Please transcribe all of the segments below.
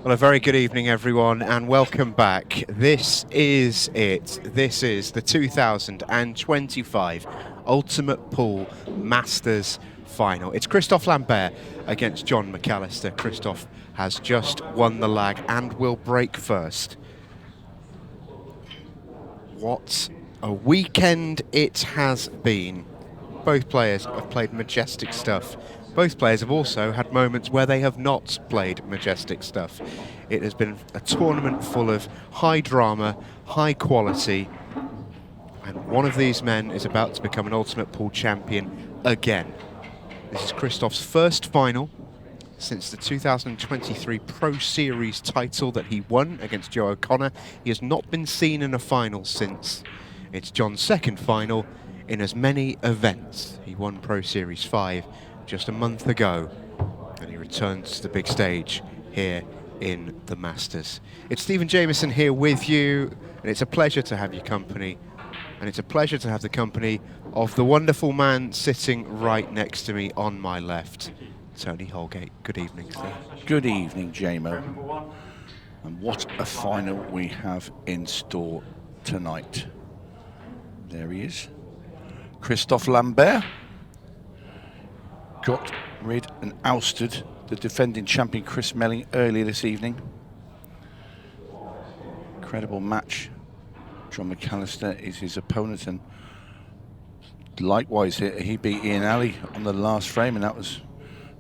Well, a very good evening, everyone, and welcome back. This is it. This is the 2025 Ultimate Pool Masters Final. It's Christophe Lambert against Jon McAllister. Christophe has just won the lag and will break first. What a weekend it has been. Both players have played majestic stuff. Both players have also had moments where they have not played majestic stuff. It has been a tournament full of high drama, high quality, and one of these men is about to become an Ultimate Pool champion again. This is Christophe's first final since the 2023 Pro Series title that he won against Joe O'Connor. He has not been seen in a final since. It's Jon's second final in as many events. He won Pro Series 5 just a month ago, and he returns to the big stage here in the Masters. It's Stephen Jameson here with you, and it's a pleasure to have your company, and it's a pleasure to have the company of the wonderful man sitting right next to me on my left, Tony Holgate. Good evening, Steve. Good evening, Jamo. And what a final we have in store tonight. There he is, Christophe Lambert. Got rid and ousted the defending champion Chris Melling earlier this evening. Incredible match. Jon McAllister is his opponent, and likewise he beat 𝗍𝗓𝗍 on the last frame, and that was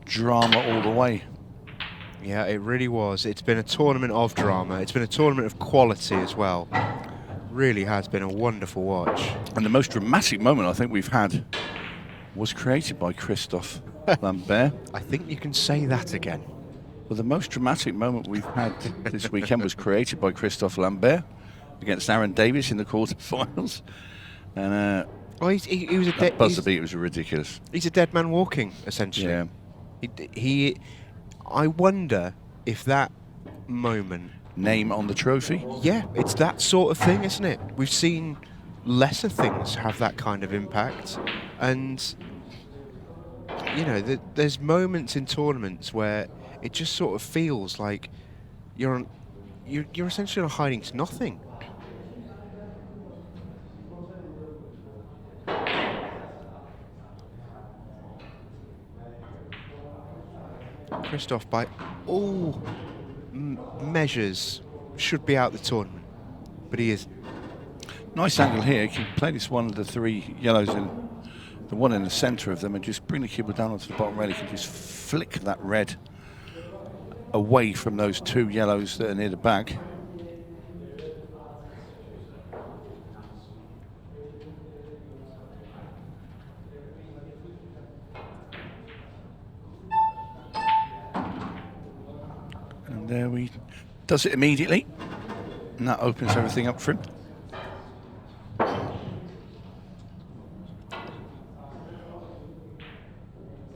drama all the way. Yeah, it really was. It's been a tournament of drama. It's been a tournament of quality as well. Really has been a wonderful watch. And the most dramatic moment I think we've had was created by Christophe Lambert. I think you can say that again. Well, the most dramatic moment we've had this weekend was created by Christophe Lambert against Aaron Davis in the quarterfinals. And well, he was a that buzzer beat was ridiculous. He's a dead man walking, essentially. Yeah. I wonder if that moment... Name on the trophy? Yeah, it's that sort of thing, isn't it? We've seen lesser things have that kind of impact. And, you know, there's moments in tournaments where it just sort of feels like you're essentially on hiding to nothing. Christophe, by all measures, should be out the tournament, but he is. Nice angle here. You can play this one of the three yellows in the one in the centre of them and just bring the cable down onto the bottom red. You can just flick that red away from those two yellows that are near the back. And there we does it immediately, and that opens everything up for him.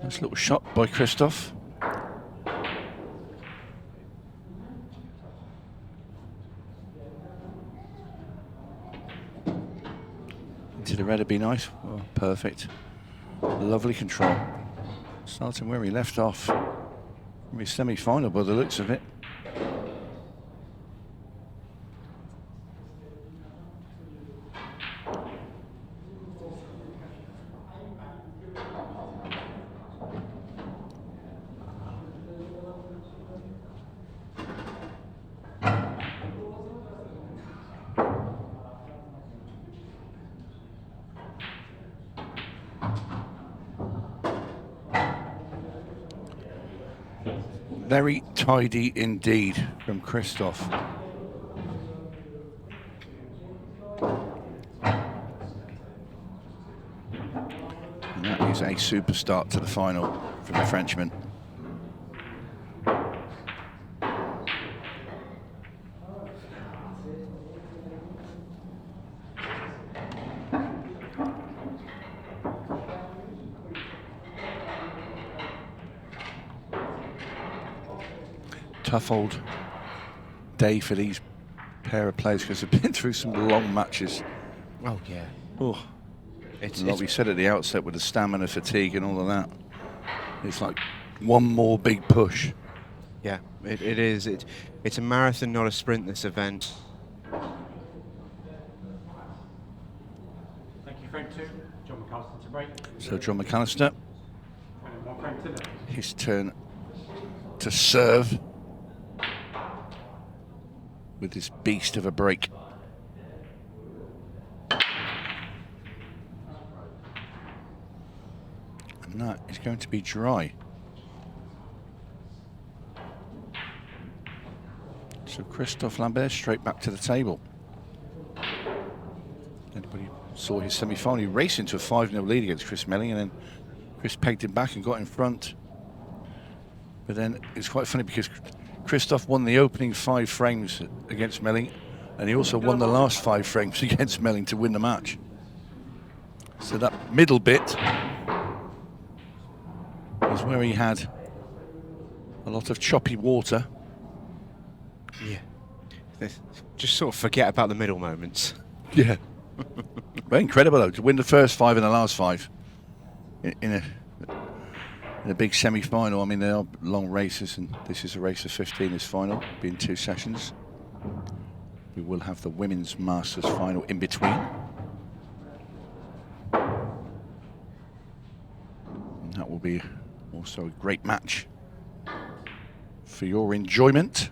Nice little shot by Christophe. Into the red would be nice. Oh, perfect. Lovely control. Starting where he left off. Maybe semi-final by the looks of it. Very tidy indeed from Christophe. And that is a super start to the final from the Frenchman. Tough old day for these pair of players because they've been through some long matches. Oh, yeah. Oh. Like we said at the outset, with the stamina, fatigue and all of that, it's like one more big push. Yeah, it is. It's a marathon, not a sprint, this event. Thank you, frame 2. Jon McAllister to break. So Jon McAllister, And 1 frame to the. his turn to serve with this beast of a break. And that is going to be dry. So Christophe Lambert straight back to the table. Anybody saw his semi-final, he raced into a 5-0 lead against Chris Melling, and then Chris pegged him back and got in front. But then it's quite funny because Christophe won the opening 5 frames against Melling, and he also won the last 5 frames against Melling to win the match. So that middle bit was where he had a lot of choppy water. Yeah. Just sort of forget about the middle moments. Yeah. Very incredible though, to win the first 5 and the last 5 in a big semi-final. I mean, they are long races, and this is a race of 15, this final, being 2 sessions. We will have the women's Masters final in between. And that will be also a great match for your enjoyment.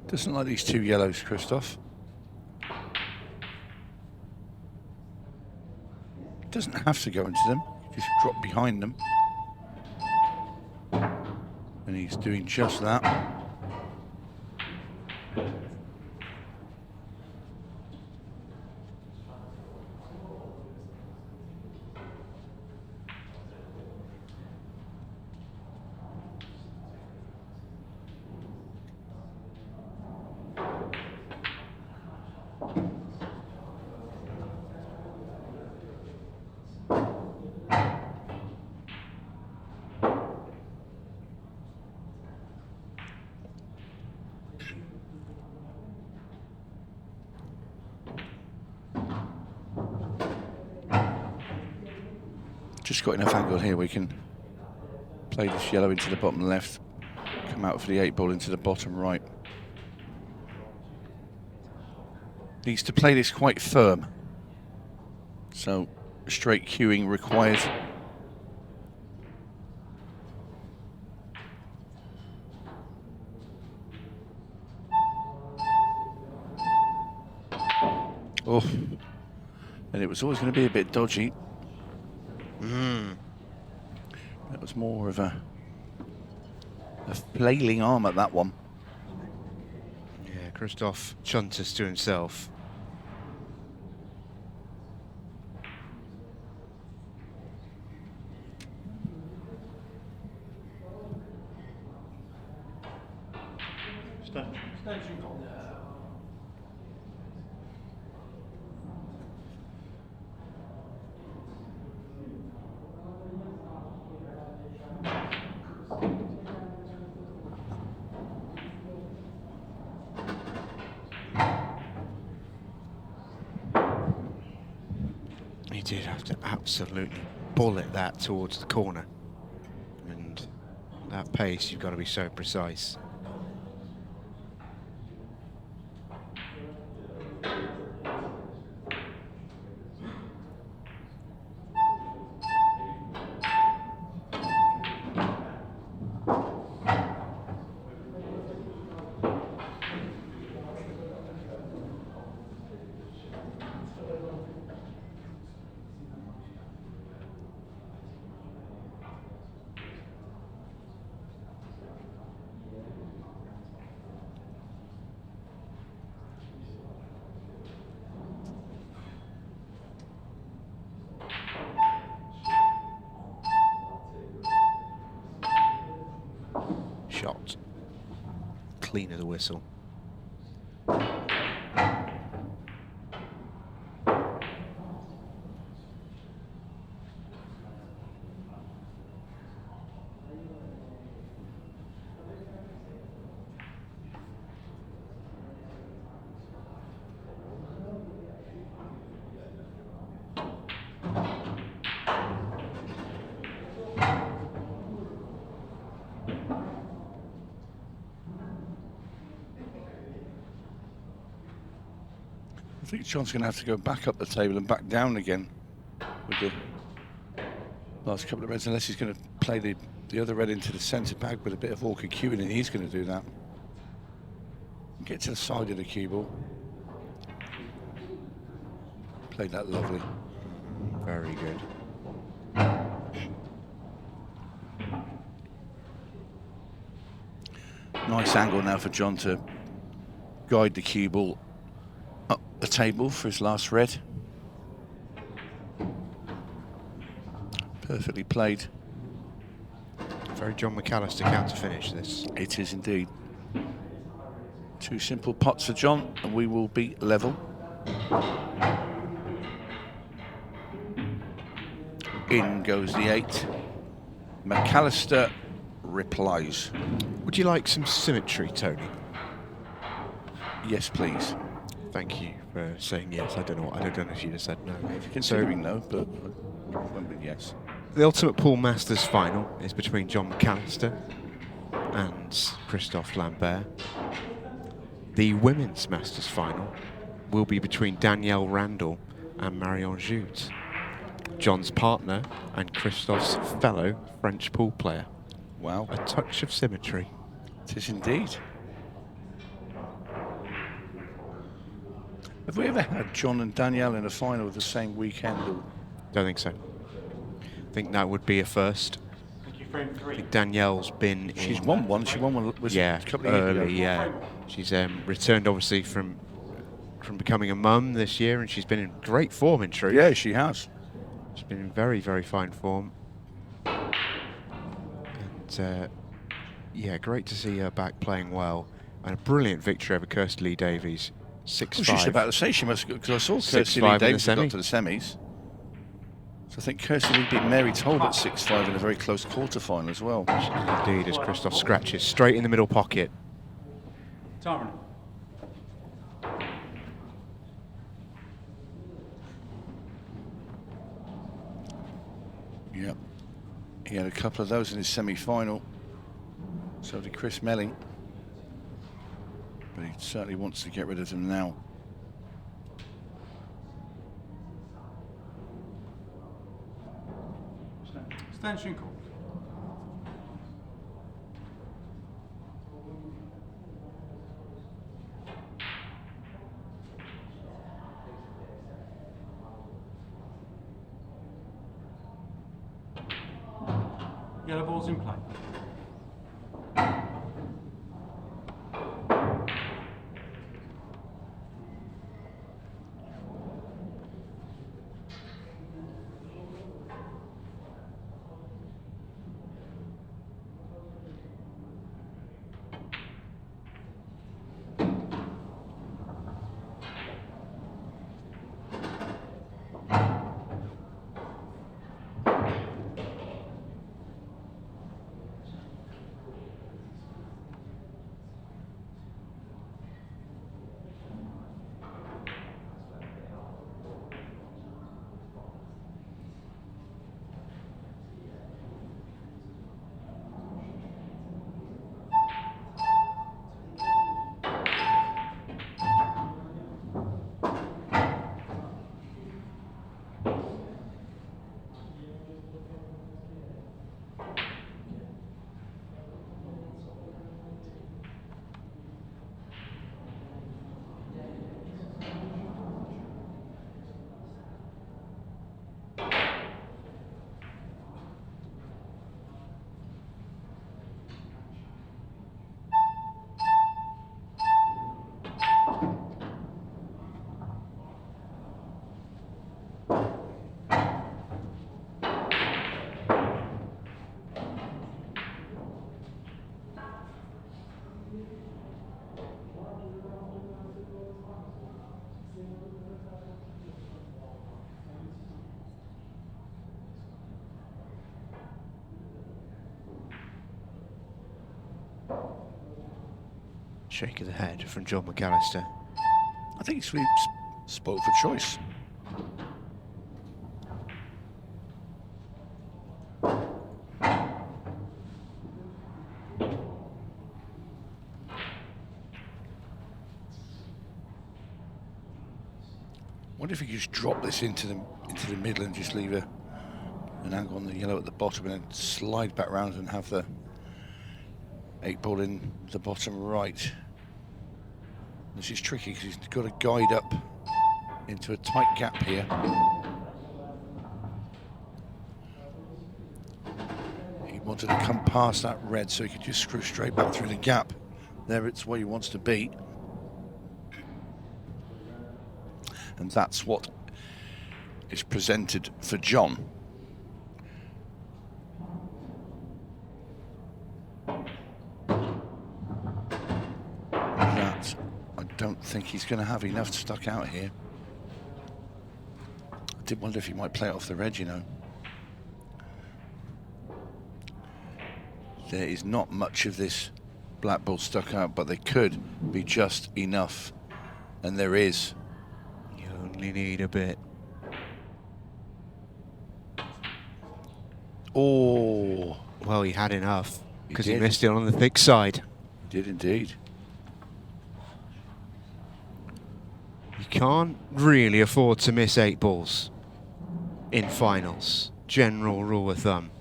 Doesn't like these 2 yellows, Christophe. Doesn't have to go into them, just drop behind them. And he's doing just that. Just got enough angle here, we can play this yellow into the bottom left, come out for the 8 ball into the bottom right. Needs to play this quite firm, so straight cueing required. Oh, and it was always going to be a bit dodgy. That was more of a flailing arm at that one. Yeah, Christophe chunters to himself. He did have to absolutely bullet that towards the corner. And that pace, you've got to be so precise. shot. Clean as a whistle. I think Jon's going to have to go back up the table and back down again with the last couple of reds, unless he's going to play the other red into the centre bag with a bit of 𝗏𝗃𝗃𝗃 in it. He's going to do that. Get to the side of the cue ball. Played that lovely. Very good. Nice angle now for Jon to guide the cue ball up the table for his last red. Perfectly played. Very Jon McAllister counter finish this. It is indeed. 2 simple pots for Jon, and we will be level. In goes the 8. McAllister replies. Would you like some symmetry, Tony? Yes, please. Thank you for saying yes. I don't know if you just said no. Considering no, but yes. The Ultimate Pool Masters final is between Jon McAllister and Christophe Lambert. The Women's Masters final will be between Danielle Randall and 𝗪𝗁𝗁𝗁𝗁, Jon's partner and Christophe's fellow French pool player. Wow. A touch of symmetry. It is indeed. Have we ever had Jon and Danielle in a final the same weekend? Or? Don't think so. I think that would be a first. Thank you, frame I 3. think Danielle's been She's in, won one. She won one was yeah, a couple of years early, ago. yeah. She's returned obviously from becoming a mum this year, and she's been in great form in truth. Yeah, she has. She's been in very, very fine form. And yeah, great to see her back playing well. And a brilliant victory over 𝗪𝗏𝗏𝗏 6-5. Well, she's about to say she must, because I saw 6-5 in the 𝗪𝗏𝗏𝗏 got to the semis. So I think 𝗪𝗏𝗏𝗏 beat 𝗪𝗏𝗏𝗏 at 6-5 in a very close quarter-final as well. Indeed, as Christophe scratches straight in the middle pocket. Time. Yep. He had a couple of those in his semi-final. So did Chris Melling. But he certainly wants to get rid of them now. Stand Shinko. Yellow ball's in play. Shake of the head from Jon McAllister. I think he's really spoke for choice. Wonder if you could just drop this into the middle and just leave an angle on the yellow at the bottom and then slide back round and have the 8-ball in the bottom right. This is tricky because he's got to guide up into a tight gap here. He wanted to come past that red so he could just screw straight back through the gap. There, it's where he wants to be. And that's what is presented for Jon. That, I don't think he's going to have enough stuck out here. I did wonder if he might play it off the red, you know. There is not much of this black ball stuck out, but there could be just enough. And there is. You only need a bit. Oh. Well, he had enough because he did. missed it on the thick side. Did indeed. You can't really afford to miss 8 balls in finals. General rule of thumb.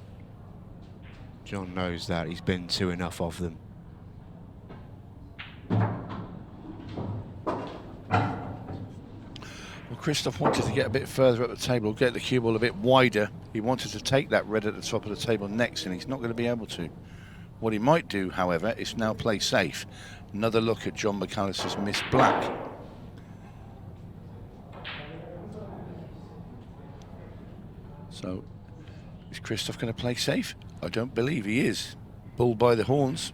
Jon knows that. He's been to enough of them. Well, Christophe wanted to get a bit further up the table, get the cue ball a bit wider. He wanted to take that red at the top of the table next, and he's not going to be able to. What he might do, however, is now play safe. Another look at Jon McAllister's missed black. So, is Christophe going to play safe? I don't believe he is. Bull by the horns.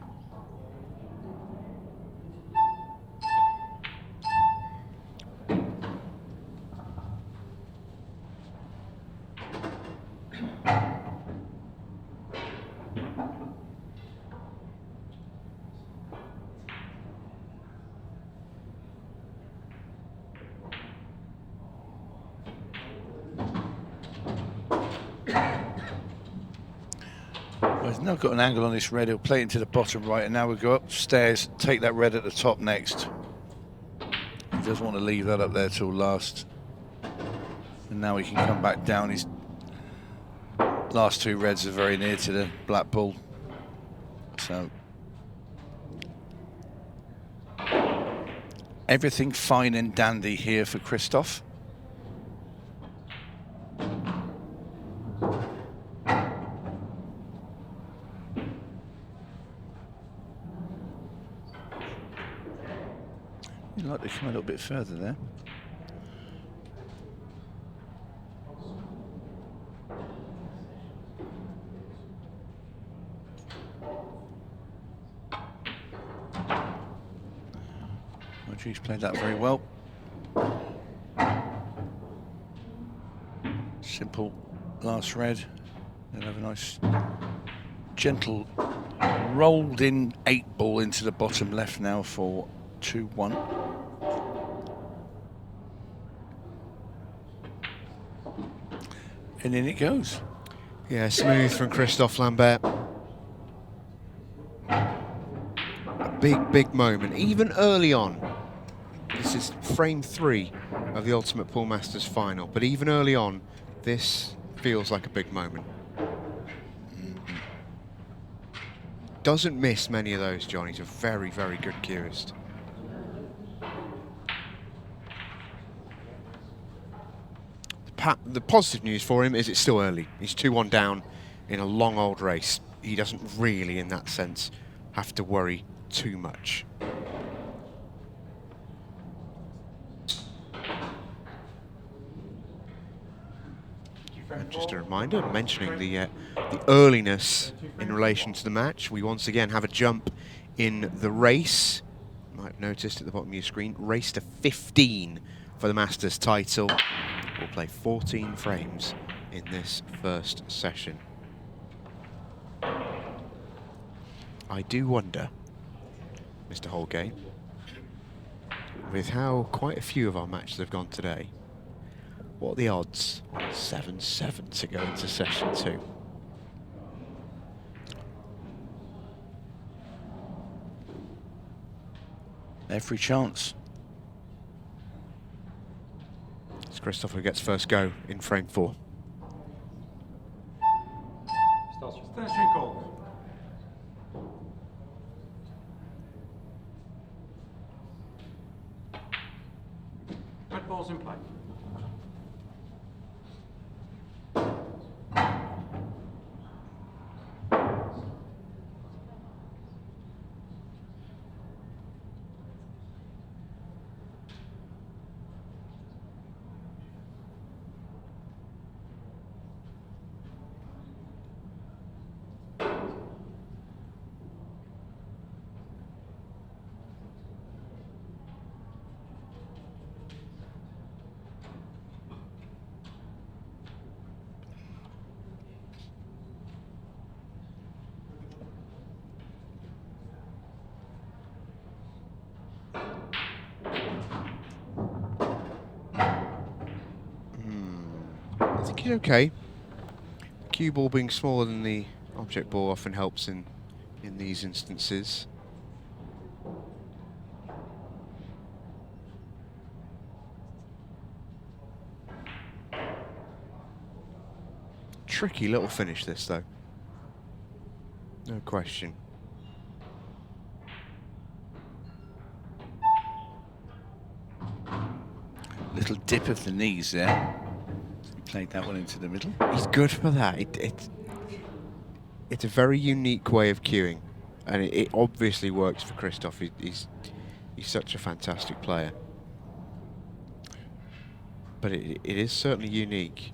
Well, he's now got an angle on this red. He'll play it into the bottom right, and now we'll go upstairs, take that red at the top next. He does want to leave that up there till last. And now he can come back down. His last 2 reds are very near to the black bull. So everything fine and dandy here for Christophe. You'd like to come a little bit further there. He's played that very well. Simple last red. They'll have a nice gentle rolled in 8-ball into the bottom left now for 2-1. And in it goes. Yeah, smooth from Christophe Lambert. A big moment, even early on. This is frame 3 of the Ultimate Pool Masters final, but even early on, this feels like a big moment. Doesn't miss many of those, Jon. He's a very, very good cueist. The positive news for him is it's still early. He's 2-1 down in a long old race. He doesn't really, in that sense, have to worry too much. And just a reminder, mentioning the earliness in relation to the match, we once again have a jump in the race. You might have noticed at the bottom of your screen, race to 15 for the Masters title. We'll play 14 frames in this first session. I do wonder 𝗪𝗁𝗃𝗍. With how quite a few of our matches have gone today, what are the odds? 7-7 to go into session 2. Every chance. It's Christophe who gets first go in frame 4. Extension called. Red ball's in play. I think he's okay. The cue ball being smaller than the object ball often helps in these instances. Tricky little finish this though. No question. Little dip of the knees there. He played that one into the middle. He's good for that. It's a very unique way of cueing, and it obviously works for Christophe. He's such a fantastic player. But it is certainly unique.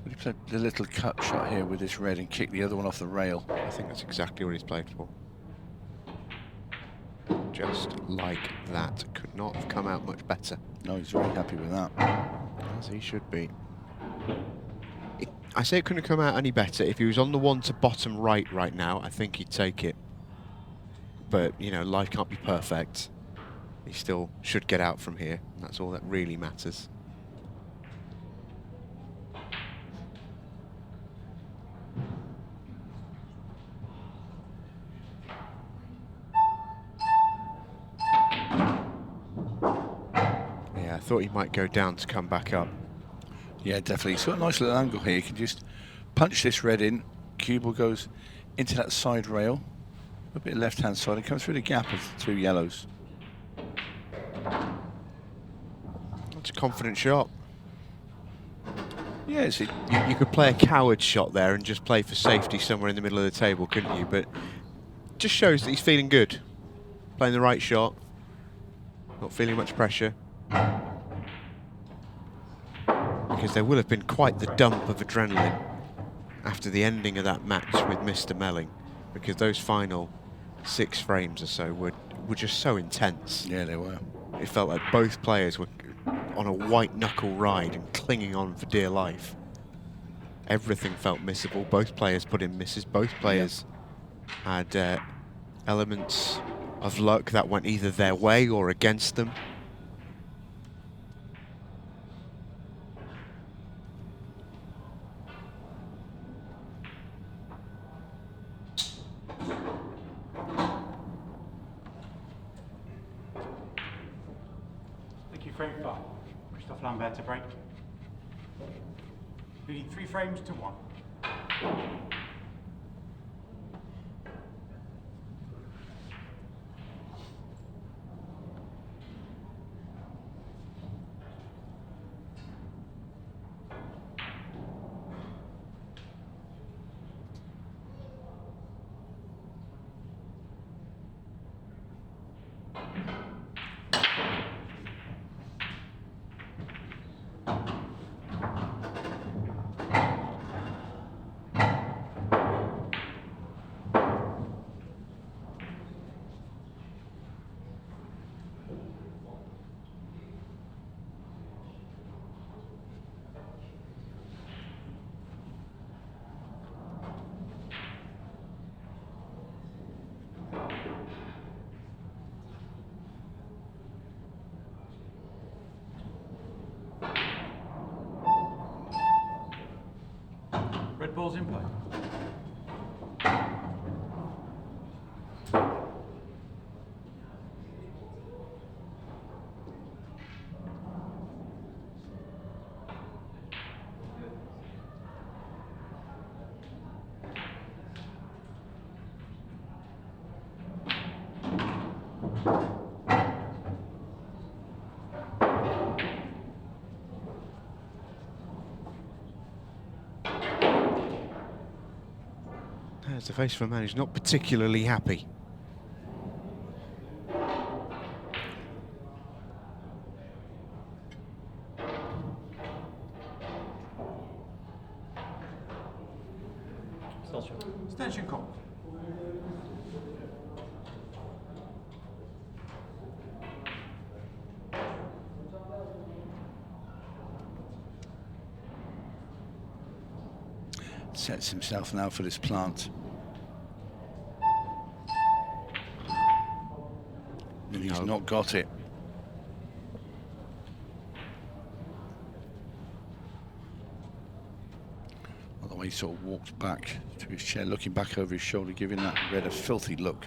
He played the little cut shot here with this red and kicked the other one off the rail. I think that's exactly what he's played for. Just like that. Could not have come out much better. No, he's very happy with that. As he should be. I say it couldn't have come out any better. If he was on the one to bottom right now, I think he'd take it. But, you know, life can't be perfect. He still should get out from here. And that's all that really matters. I thought he might go down to come back up. Yeah, definitely. He's got a nice little angle here. You can just punch this red in. Cue ball goes into that side rail, a bit left-hand side, and comes through the gap of the two yellows. That's a confident shot. Yeah, you could play a coward shot there and just play for safety somewhere in the middle of the table, couldn't you? But just shows that he's feeling good. Playing the right shot. Not feeling much pressure. Because there will have been quite the dump of adrenaline after the ending of that match with Mr. Melling, because those final 6 frames or so were just so intense. Yeah, they were. It felt like both players were on a white knuckle ride and clinging on for dear life. Everything felt missable. Both players put in misses. Both players had elements of luck that went either their way or against them. Frame 5. Christophe Lambert to break. Leading 3 frames to 1. There's the face of a man who's not particularly happy. Extension call. Sets himself now for this plant. And he's not got it. By the way, he sort of walked back to his chair, looking back over his shoulder, giving that red a filthy look.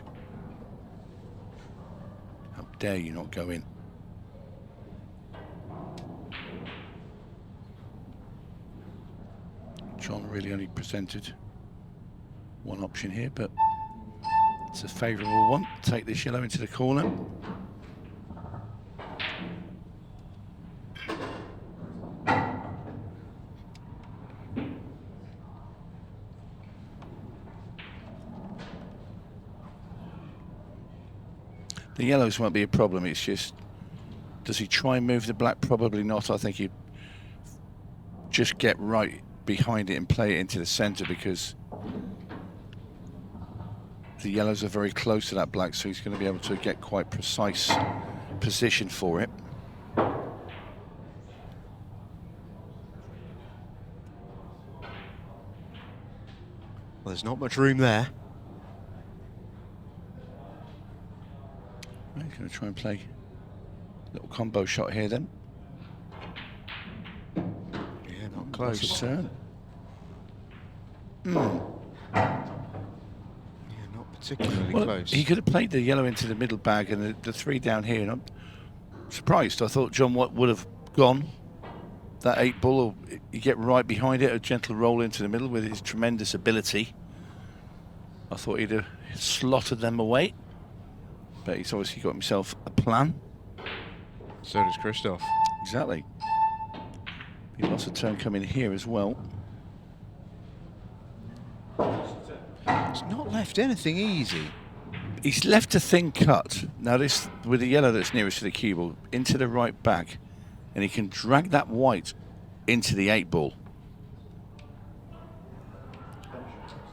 How dare you not go in? Jon really only presented one option here, but it's a favourable one. Take this yellow into the corner. The yellows won't be a problem, it's just, does he try and move the black? Probably not. I think he'd just get right behind it and play it into the centre, because the yellows are very close to that black, so he's going to be able to get quite precise position for it. Well, there's not much room there. He's going to try and play a little combo shot here then. Yeah, not close. Turn. Yeah, not particularly close. He could have played the yellow into the middle bag and the three down here, and I'm surprised. I thought Jon would have gone that 8 ball, or you get right behind it, a gentle roll into the middle with his tremendous ability. I thought he'd have slotted them away, but he's obviously got himself a plan. So does Christophe. Exactly. He lost a turn coming here as well. It's not left anything easy. He's left a thin cut. Now this, with the yellow that's nearest to the cue ball, into the right back, and he can drag that white into the 8 ball.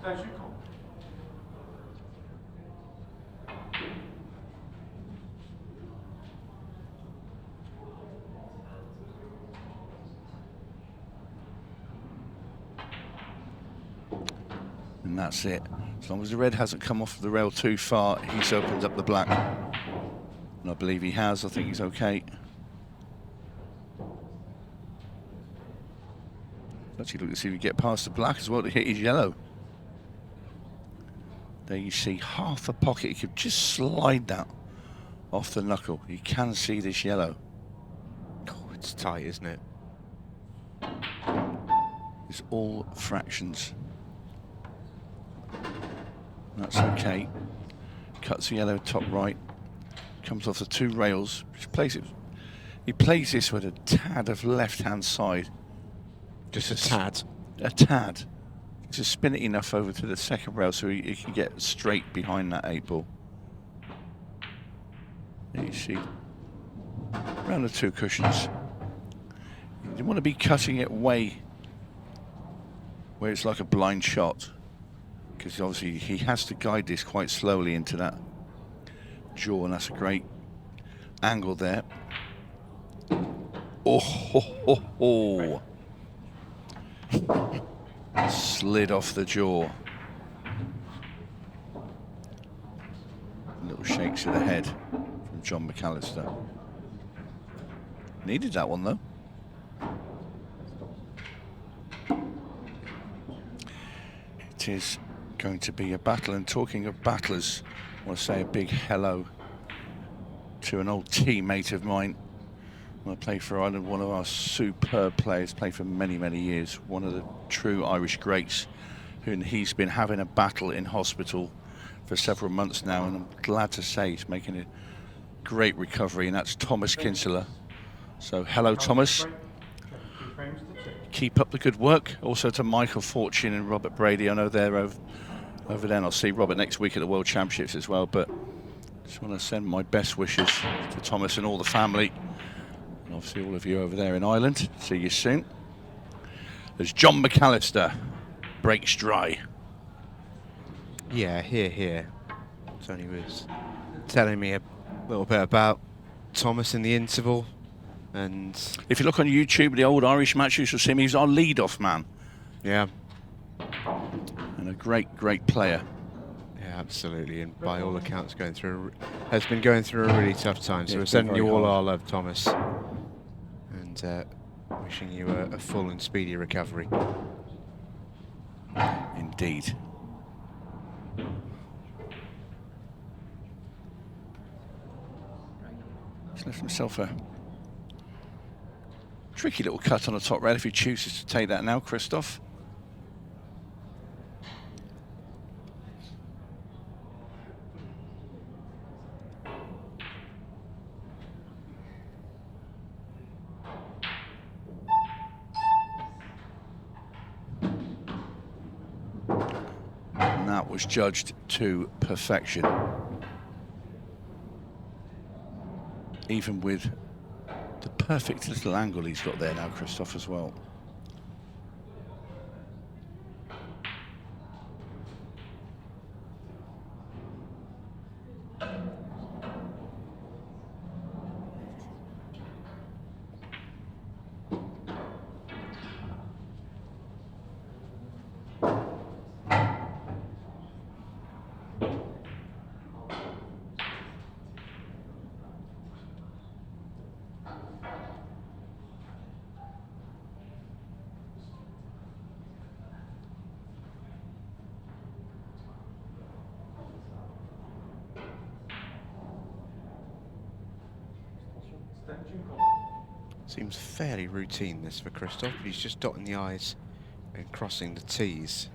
Extension call. And that's it. As long as the red hasn't come off the rail too far, he's opened up the black. And I believe he has. I think he's okay. Actually look to see if we get past the black as well to hit his yellow. There you see half a pocket. He could just slide that off the knuckle. You can see this yellow. Oh, it's tight, isn't it? It's all fractions. That's okay. Cuts the yellow top right. Comes off the 2 rails. Just plays it. He plays this with a tad of left-hand side. Just a tad. A tad. Just spin it enough over to the second rail so he can get straight behind that 8 ball. There you see. Around the 2 cushions. You want to be cutting it way where it's like a blind shot, because obviously he has to guide this quite slowly into that jaw, and that's a great angle there. Oh, ho, ho, ho. Slid off the jaw. Little shakes of the head from Jon McAllister. Needed that one though. It is going to be a battle, and talking of battlers, I want to say a big hello to an old teammate of mine. I played for Ireland, one of our superb players, played for many, many years, one of the true Irish greats, and he's been having a battle in hospital for several months now, and I'm glad to say he's making great recovery, and that's 𝗏𝗏𝘃𝗀𝗀. So hello, Thomas. Keep up the good work. Also to Michael Fortune and Robert Brady. I know they're over there, and I'll see Robert next week at the World Championships as well. But just want to send my best wishes to Thomas and all the family, and obviously all of you over there in Ireland. See you soon. There's Jon McAllister, breaks dry. Yeah, here. Tony was telling me a little bit about Thomas in the interval, and if you look on YouTube, the old Irish matches, you'll see him. He's our lead-off man. Yeah. And a great player. Yeah, absolutely. And by all accounts, has been going through a really tough time. So we're sending you all our love, Thomas, and wishing you a full and speedy recovery. Indeed. He's left himself a tricky little cut on the top rail if he chooses to take that now, Christophe. And that was judged to perfection. Even with the perfect little angle he's got there now, Christophe, as well. Seems fairly routine, this, for Christophe. He's just dotting the I's and crossing the T's.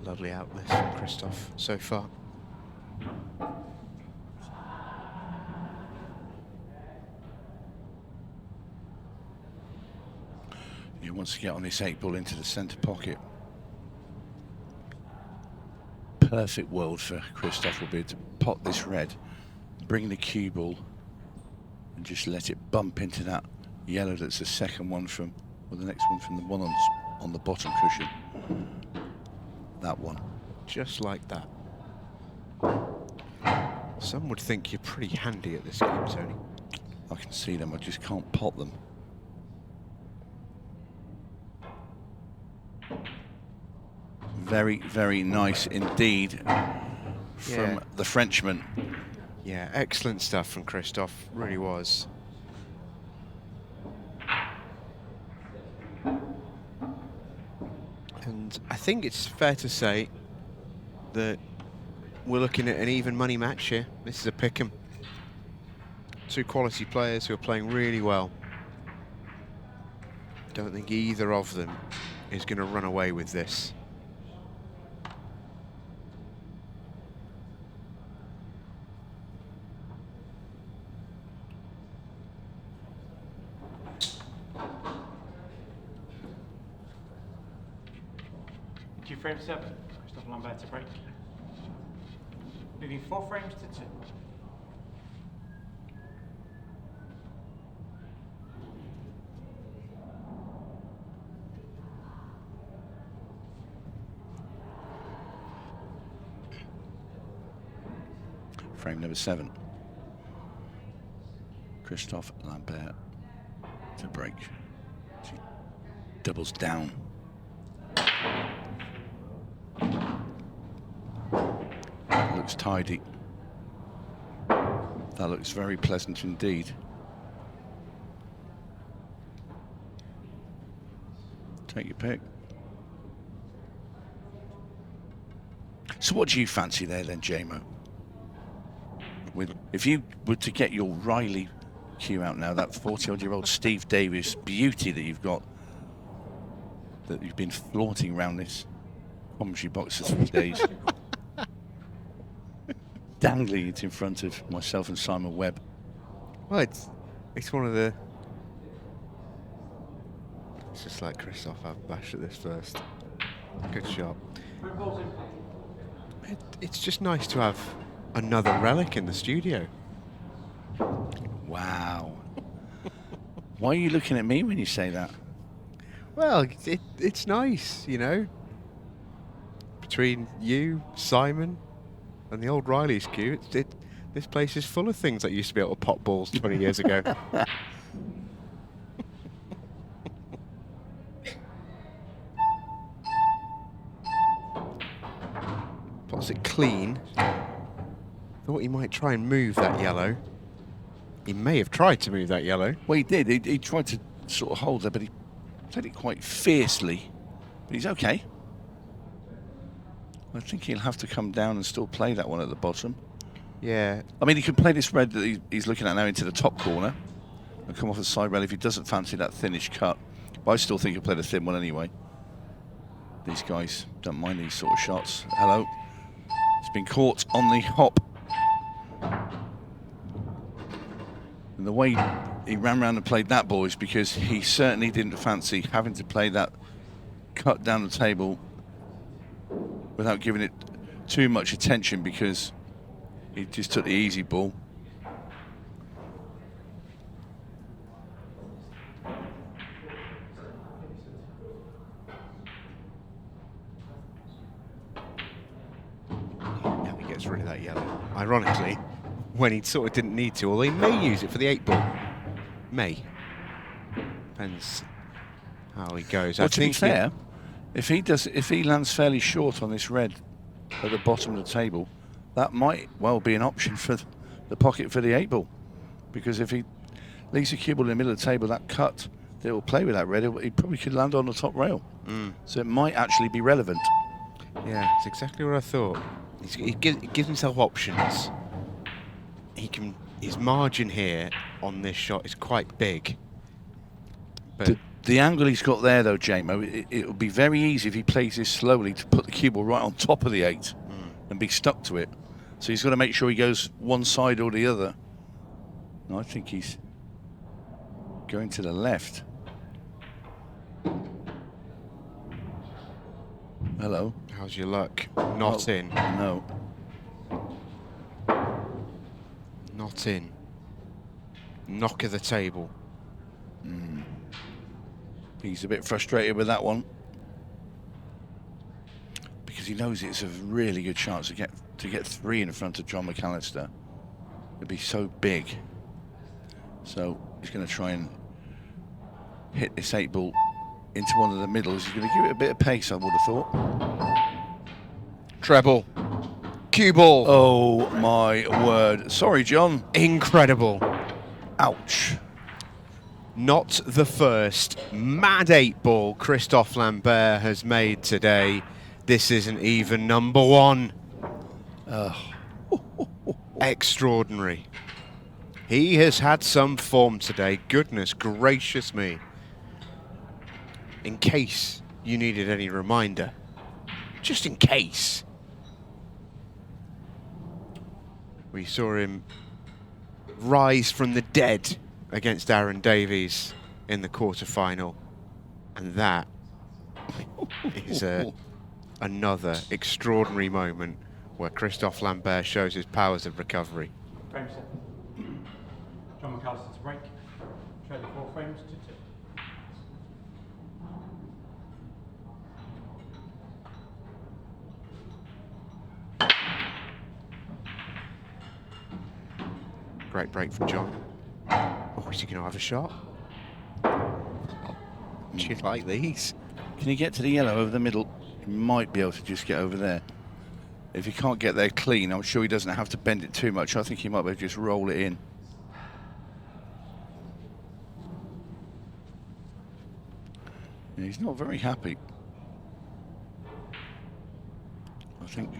Lovely outlet from Christophe so far. He wants to get on this 8 ball into the centre pocket. Perfect world for Christophe will be to pot this red, bring the cue ball, and just let it bump into that yellow that's the second one from, or the next one from the one on the bottom cushion. That one. Just like that. Some would think you're pretty handy at this game, Tony. I can see them, I just can't pot them. Very, very nice indeed from the Frenchman. Yeah, excellent stuff from Christophe, really was. And I think it's fair to say that we're looking at an even money match here. This is a pick'em. Two quality players who are playing really well. Don't think either of them is going to run away with this. Frame 7, Christophe Lambert to break. Moving 4 frames to 2. Frame number 7. Christophe Lambert to break. She doubles down. looks tidy. That looks very pleasant indeed. Take your pick. So what do you fancy there then, JMO? If you were to get your Riley cue out now, that 40-odd-year-old Steve Davis beauty that you've got, that you've been flaunting around this commentary box for 3 days, dangling it in front of myself and Simon Webb. Well, it's one of the... It's just like Christophe Lambert at this first. Good shot. It's just nice to have another relic in the studio. Wow. Why are you looking at me when you say that? Well, it's nice, you know. Between you, Simon, and the old Riley's cue, this place is full of things that used to be able to pop balls 20 years ago. Pots it clean. Thought he might try and move that yellow. He may have tried to move that yellow. Well, he did. He tried to sort of hold it, but he played it quite fiercely. But he's okay. I think he'll have to come down and still play that one at the bottom. Yeah. I mean, he could play this red that he's looking at now into the top corner and come off the side rail if he doesn't fancy that thinnish cut. But I still think he'll play the thin one anyway. These guys don't mind these sort of shots. Hello. It's been caught on the hop. And the way he ran around and played that ball is because he certainly didn't fancy having to play that cut down the table without giving it too much attention, because he just took the easy ball. Now he gets rid of that yellow. Ironically, when he sort of didn't need to, although he may use it for the 8 ball. May. Depends how he goes. Well, to be fair, if he lands fairly short on this red at the bottom of the table, that might well be an option for the pocket for the 8 ball, because if he leaves a cue ball in the middle of the table, that cut that will play with that red, he probably could land on the top rail. So it might actually be relevant. Yeah, it's exactly what I thought. He gives himself options. His margin here on this shot is quite big. But the angle he's got there, though, JMO, it would be very easy if he plays this slowly to put the cue ball right on top of the 8 and be stuck to it. So he's got to make sure he goes one side or the other. No, I think he's going to the left. Hello. How's your luck? Not in. No. Not in. Knock of the table. He's a bit frustrated with that one, because he knows it's a really good chance to get 3 in front of Jon McAllister. It'd be so big. So he's going to try and hit this 8 ball into one of the middles. He's going to give it a bit of pace, I would have thought. Treble. Cue ball. Oh my word. Sorry, John. Incredible. Ouch. Not the first mad 8 ball Christophe Lambert has made today. This isn't even number 1. Extraordinary. He has had some form today. Goodness gracious me. In case you needed any reminder, just in case, we saw him rise from the dead against Aaron Davies in the quarter-final, and that is another extraordinary moment where Christophe Lambert shows his powers of recovery. Frame 7. Jon McAllister to break. Trade the 4 frames to 2. Great break from Jon. Oh, is he going to have a shot? Do you like these? Can he get to the yellow over the middle? He might be able to just get over there. If he can't get there clean, I'm sure he doesn't have to bend it too much. I think he might be able to just roll it in. Yeah, he's not very happy. I think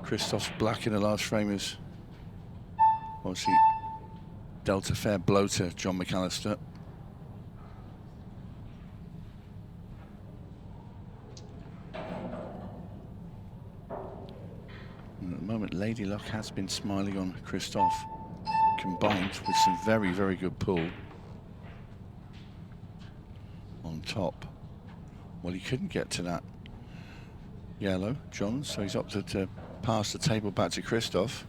Christophe's black in the last frame is obviously dealt a fair blow to Jon McAllister. And at the moment, Lady Luck has been smiling on Christophe, combined with some very, very good pull on top. Well, he couldn't get to that yellow, Jon, so he's opted to pass the table back to Christophe.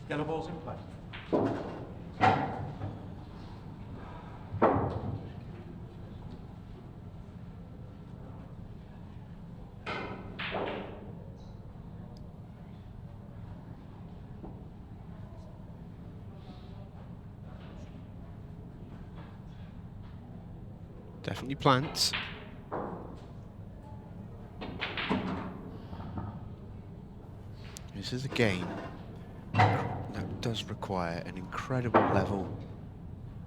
Yellow ball's in play. Definitely plants. This is a game that does require an incredible level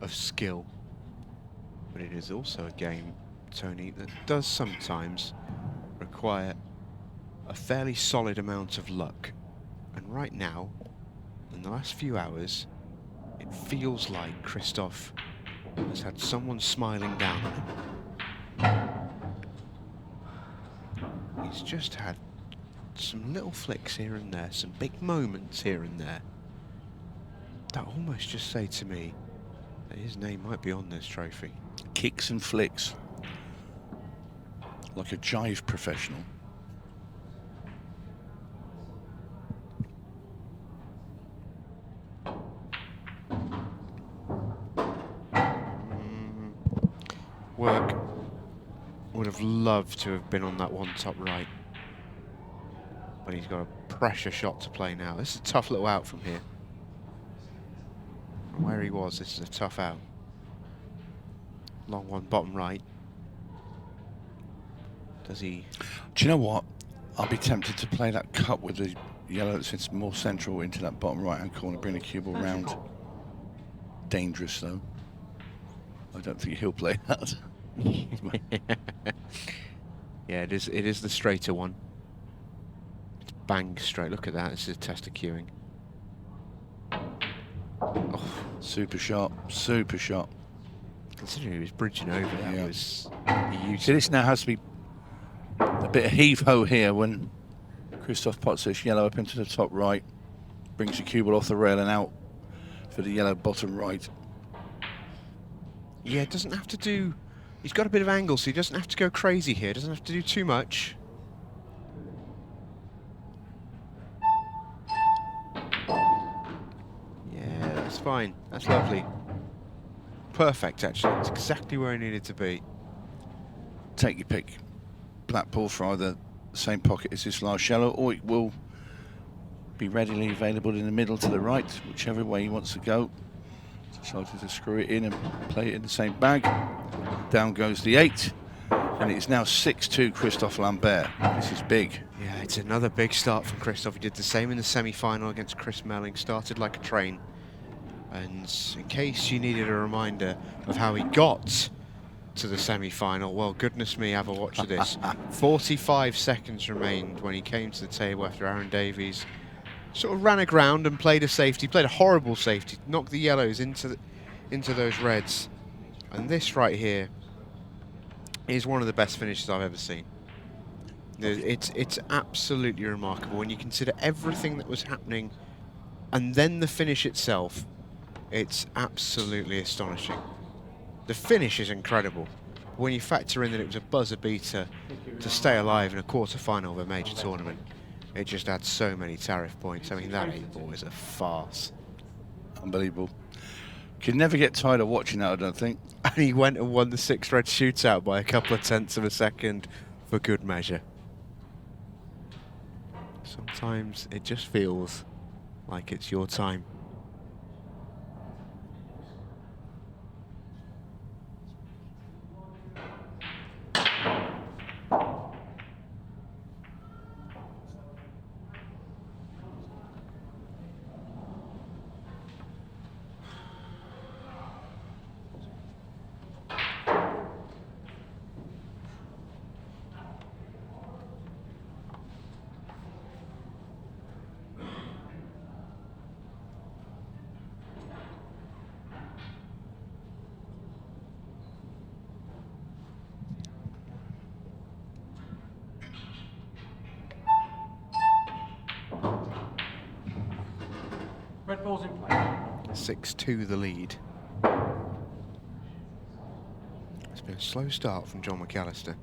of skill, but it is also a game, Tony, that does sometimes require a fairly solid amount of luck. And right now, in the last few hours, it feels like Christophe has had someone smiling down on him. He's just had some little flicks here and there, some big moments here and there, that almost just say to me that his name might be on this trophy. Kicks and flicks, like a jive professional. Work would have loved to have been on that one top right, but he's got a pressure shot to play now. This is a tough little out from here. From where he was, this is a tough out. Long one, bottom right. Does he? Do you know what? I'll be tempted to play that cut with the yellow that sits more central into that bottom right-hand corner, bring the cue ball round. Dangerous, though. I don't think he'll play that. Yeah, it is the straighter one. It's bang straight. Look at that. This is a test of cueing. Oh. Super shot, super shot. Considering he was bridging over, that was huge. See, this now has to be a bit of heave-ho here when Christophe pots this yellow up into the top right, brings the cue ball off the rail and out for the yellow bottom right. Yeah, it doesn't have to do... He's got a bit of angle, so he doesn't have to go crazy here. Doesn't have to do too much. Yeah, that's fine. That's lovely. Perfect, actually. It's exactly where I needed to be. Take your pick. Black ball for either the same pocket as this last yellow, or it will be readily available in the middle to the right, whichever way he wants to go. Decided to screw it in and play it in the same bag. Down goes the 8, and it's now 6-2 Christophe Lambert. This is big. Yeah, it's another big start from Christophe. He did the same in the semi-final against Chris Melling. Started like a train. And in case you needed a reminder of how he got to the semi-final, well, goodness me, have a watch of this. 45 seconds remained when he came to the table after Aaron Davies sort of ran aground and played a safety, played a horrible safety, knocked the yellows into those reds. And this right here is one of the best finishes I've ever seen. It's absolutely remarkable when you consider everything that was happening and then the finish itself. It's absolutely astonishing. The finish is incredible. When you factor in that it was a buzzer beater to stay alive in a quarter-final of a major tournament, it just adds so many tariff points. I mean, that 8 ball is a farce. Unbelievable. Could never get tired of watching that, I don't think. And he went and won the 6 red shootout by a couple of tenths of a second for good measure. Sometimes it just feels like it's your time. Red ball's in play. 6-2 the lead. It's been a slow start from Jon McAllister.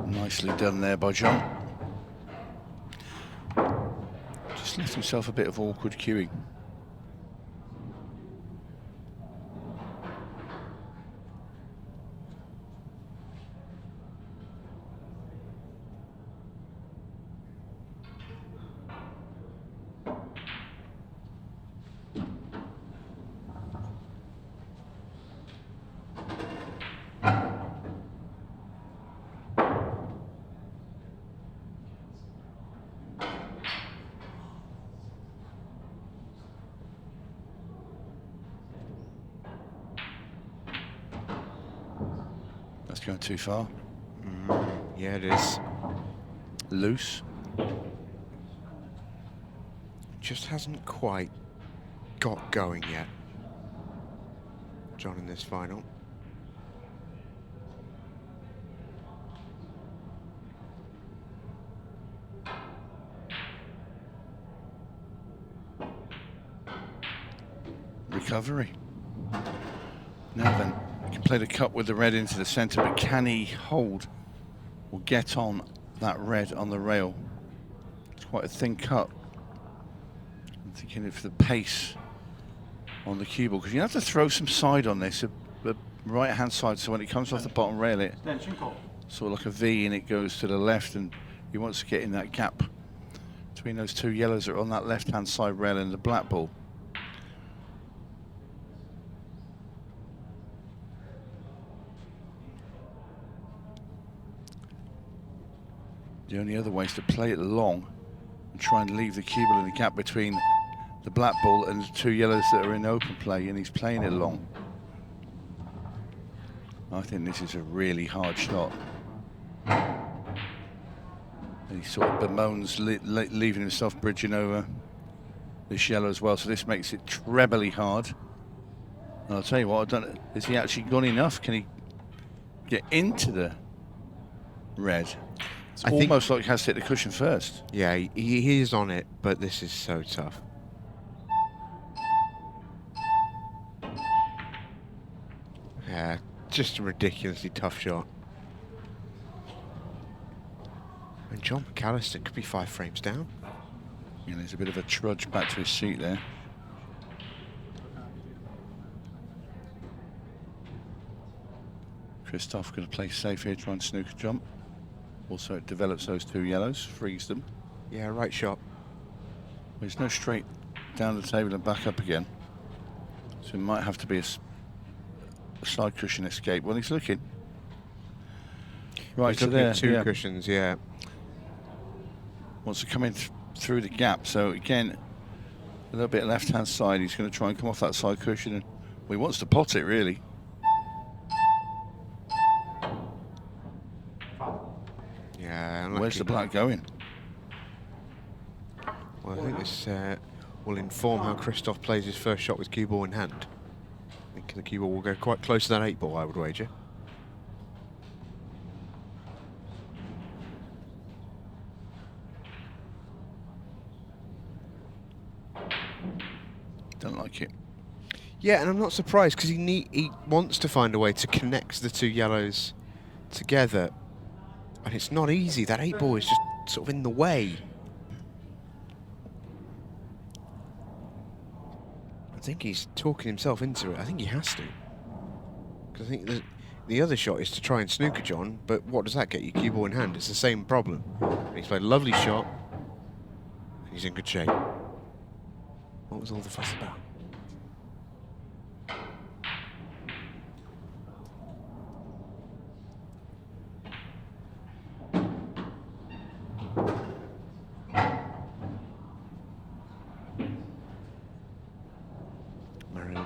Nicely done there by Jon. Just left himself a bit of awkward queuing. That's going too far. Yeah, it is. Loose. Just hasn't quite got going yet, Jon, in this final. Recovery. Now then, he can play the cut with the red into the centre, but can he hold or get on that red on the rail? It's quite a thin cut. I'm thinking of the pace on the cue ball, because you have to throw some side on this, the right hand side, so when it comes off the bottom rail, it sort of like a V and it goes to the left, and he wants to get in that gap between those two yellows that are on that left hand side rail and the black ball. The only other way is to play it long and try and leave the cue ball in the gap between the black ball and the two yellows that are in open play, and he's playing it long. I think this is a really hard shot. And he sort of bemoans leaving himself bridging over this yellow as well, so this makes it trebly hard. And I'll tell you what, I don't know, has he actually gone enough? Can he get into the red? It's almost like he has to hit the cushion first. Yeah, he is on it, but this is so tough. Yeah, just a ridiculously tough shot. And Jon McAllister could be 5 frames down. And there's a bit of a trudge back to his seat there. Christophe going to play safe here, try and snooker jump. Also, it develops those two yellows, frees them. Yeah, right shot. There's no straight down the table and back up again. So it might have to be a side cushion escape. Well, he's looking. Right, he's so looking there, at 2 cushions, yeah. Wants to come in through the gap. So again, a little bit left-hand side. He's going to try and come off that side cushion. And well, he wants to pot it, really. Yeah, unlucky. Where's the black going? Well, I think this will inform how Christophe plays his first shot with cue ball in hand. I think the cue ball will go quite close to that 8 ball, I would wager. Don't like it. Yeah, and I'm not surprised, because he wants to find a way to connect the 2 yellows together. And it's not easy. That 8 ball is just sort of in the way. I think he's talking himself into it. I think he has to. Because I think the other shot is to try and snooker Jon, but what does that get you? Cue ball in hand. It's the same problem. And he's played a lovely shot. And he's in good shape. What was all the fuss about?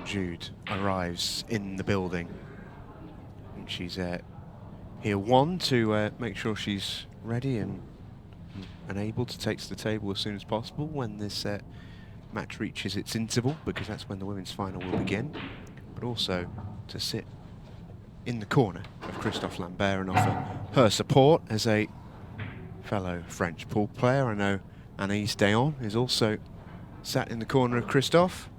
Jude arrives in the building. And she's here to make sure she's ready and able to take to the table as soon as possible when this match reaches its interval, because that's when the women's final will begin, but also to sit in the corner of Christophe Lambert and offer her support as a fellow French pool player. I know Anaïs Deon is also sat in the corner of Christophe.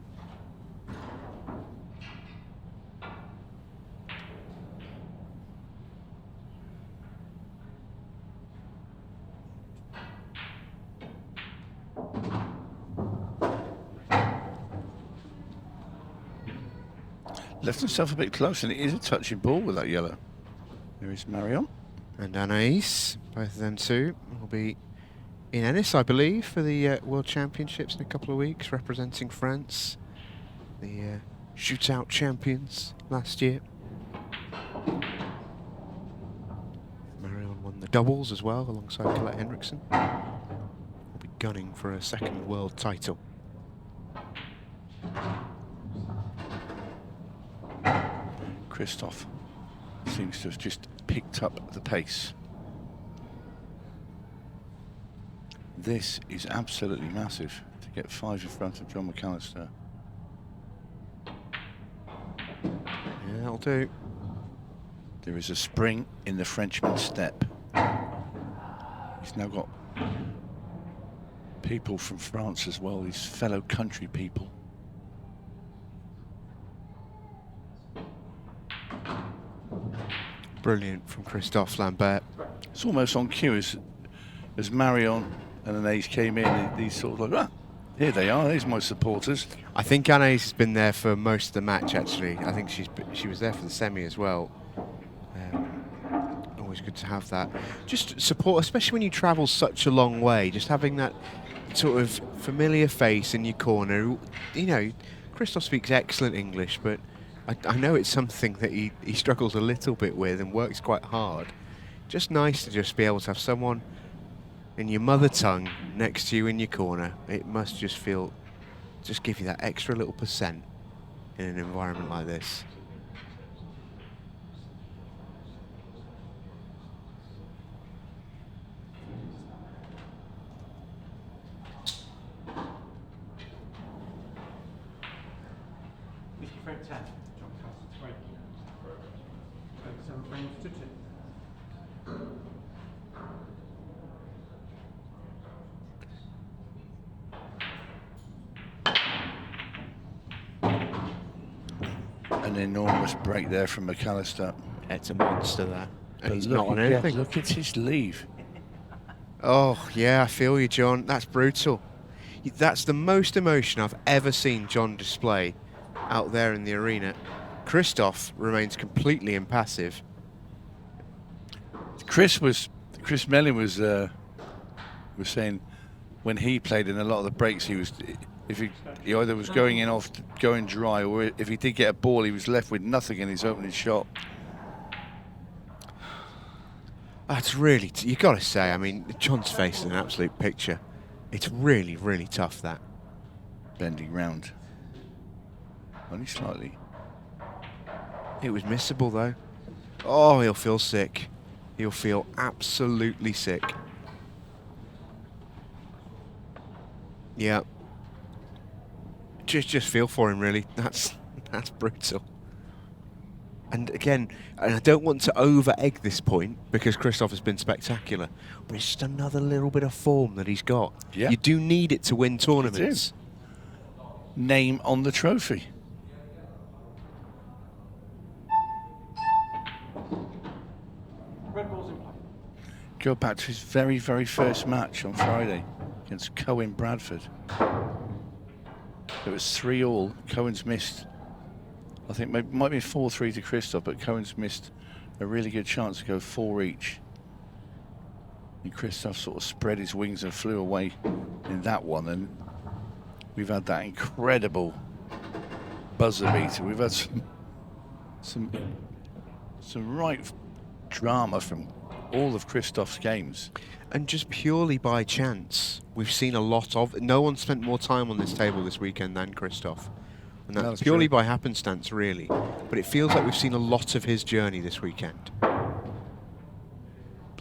Left himself a bit close, and it is a touching ball with that yellow. There is Marion. And Anaïs, both of them two, will be in Ennis, I believe, for the World Championships in a couple of weeks, representing France, the shootout champions last year. Marion won the doubles as well, alongside Colette Henriksen. Will be gunning for a second world title. Christophe seems to have just picked up the pace. This is absolutely massive to get 5 in front of Jon McAllister. Yeah, that'll do. There is a spring in the Frenchman's step. He's now got people from France as well, his fellow country people. Brilliant from Christophe Lambert. It's almost on cue as Marion and Anaïs came in, these sort of like, here they are, there's my supporters. I think Anaïs has been there for most of the match, actually. I think she was there for the semi as well. Always good to have that. Just support, especially when you travel such a long way, just having that sort of familiar face in your corner. You know, Christophe speaks excellent English, but I know it's something that he struggles a little bit with and works quite hard. Just nice to just be able to have someone in your mother tongue next to you in your corner. It must just give you that extra little percent in an environment like this. Whiskey Fred 10, Jon McAllister to break. 7 frames to 2. An enormous break there from McAllister. It's a monster, that. And he's not on again, anything. Look at his leave. Oh, yeah, I feel you, Jon. That's brutal. That's the most emotion I've ever seen Jon display out there in the arena. Christophe remains completely impassive. Chris Mellin was saying when he played in a lot of the breaks, he either was going in off, going dry, or if he did get a ball, he was left with nothing in his opening shot. That's really, you got to say, I mean, Jon's face is an absolute picture. It's really, really tough, that. Bending round. Only slightly. It was missable, though. Oh, he'll feel sick. He'll feel absolutely sick. Yeah. Just feel for him, really. That's brutal. And again, and I don't want to over-egg this point because Christophe has been spectacular, but it's just another little bit of form that he's got. Yeah. You do need it to win tournaments. Name on the trophy. Red ball's in play. Go back to his very, very first match on Friday against Cohen Bradford. It was 3-all. Cohen's missed. I think maybe might be 4-3 to Christophe, but Cohen's missed a really good chance to go 4 each. And Christophe sort of spread his wings and flew away in that one. And we've had that incredible buzzer beater. We've had some right drama from all of Christophe's games. And just purely by chance, we've seen a lot of... No one spent more time on this table this weekend than Christophe. And that's purely by happenstance, really. But it feels like we've seen a lot of his journey this weekend.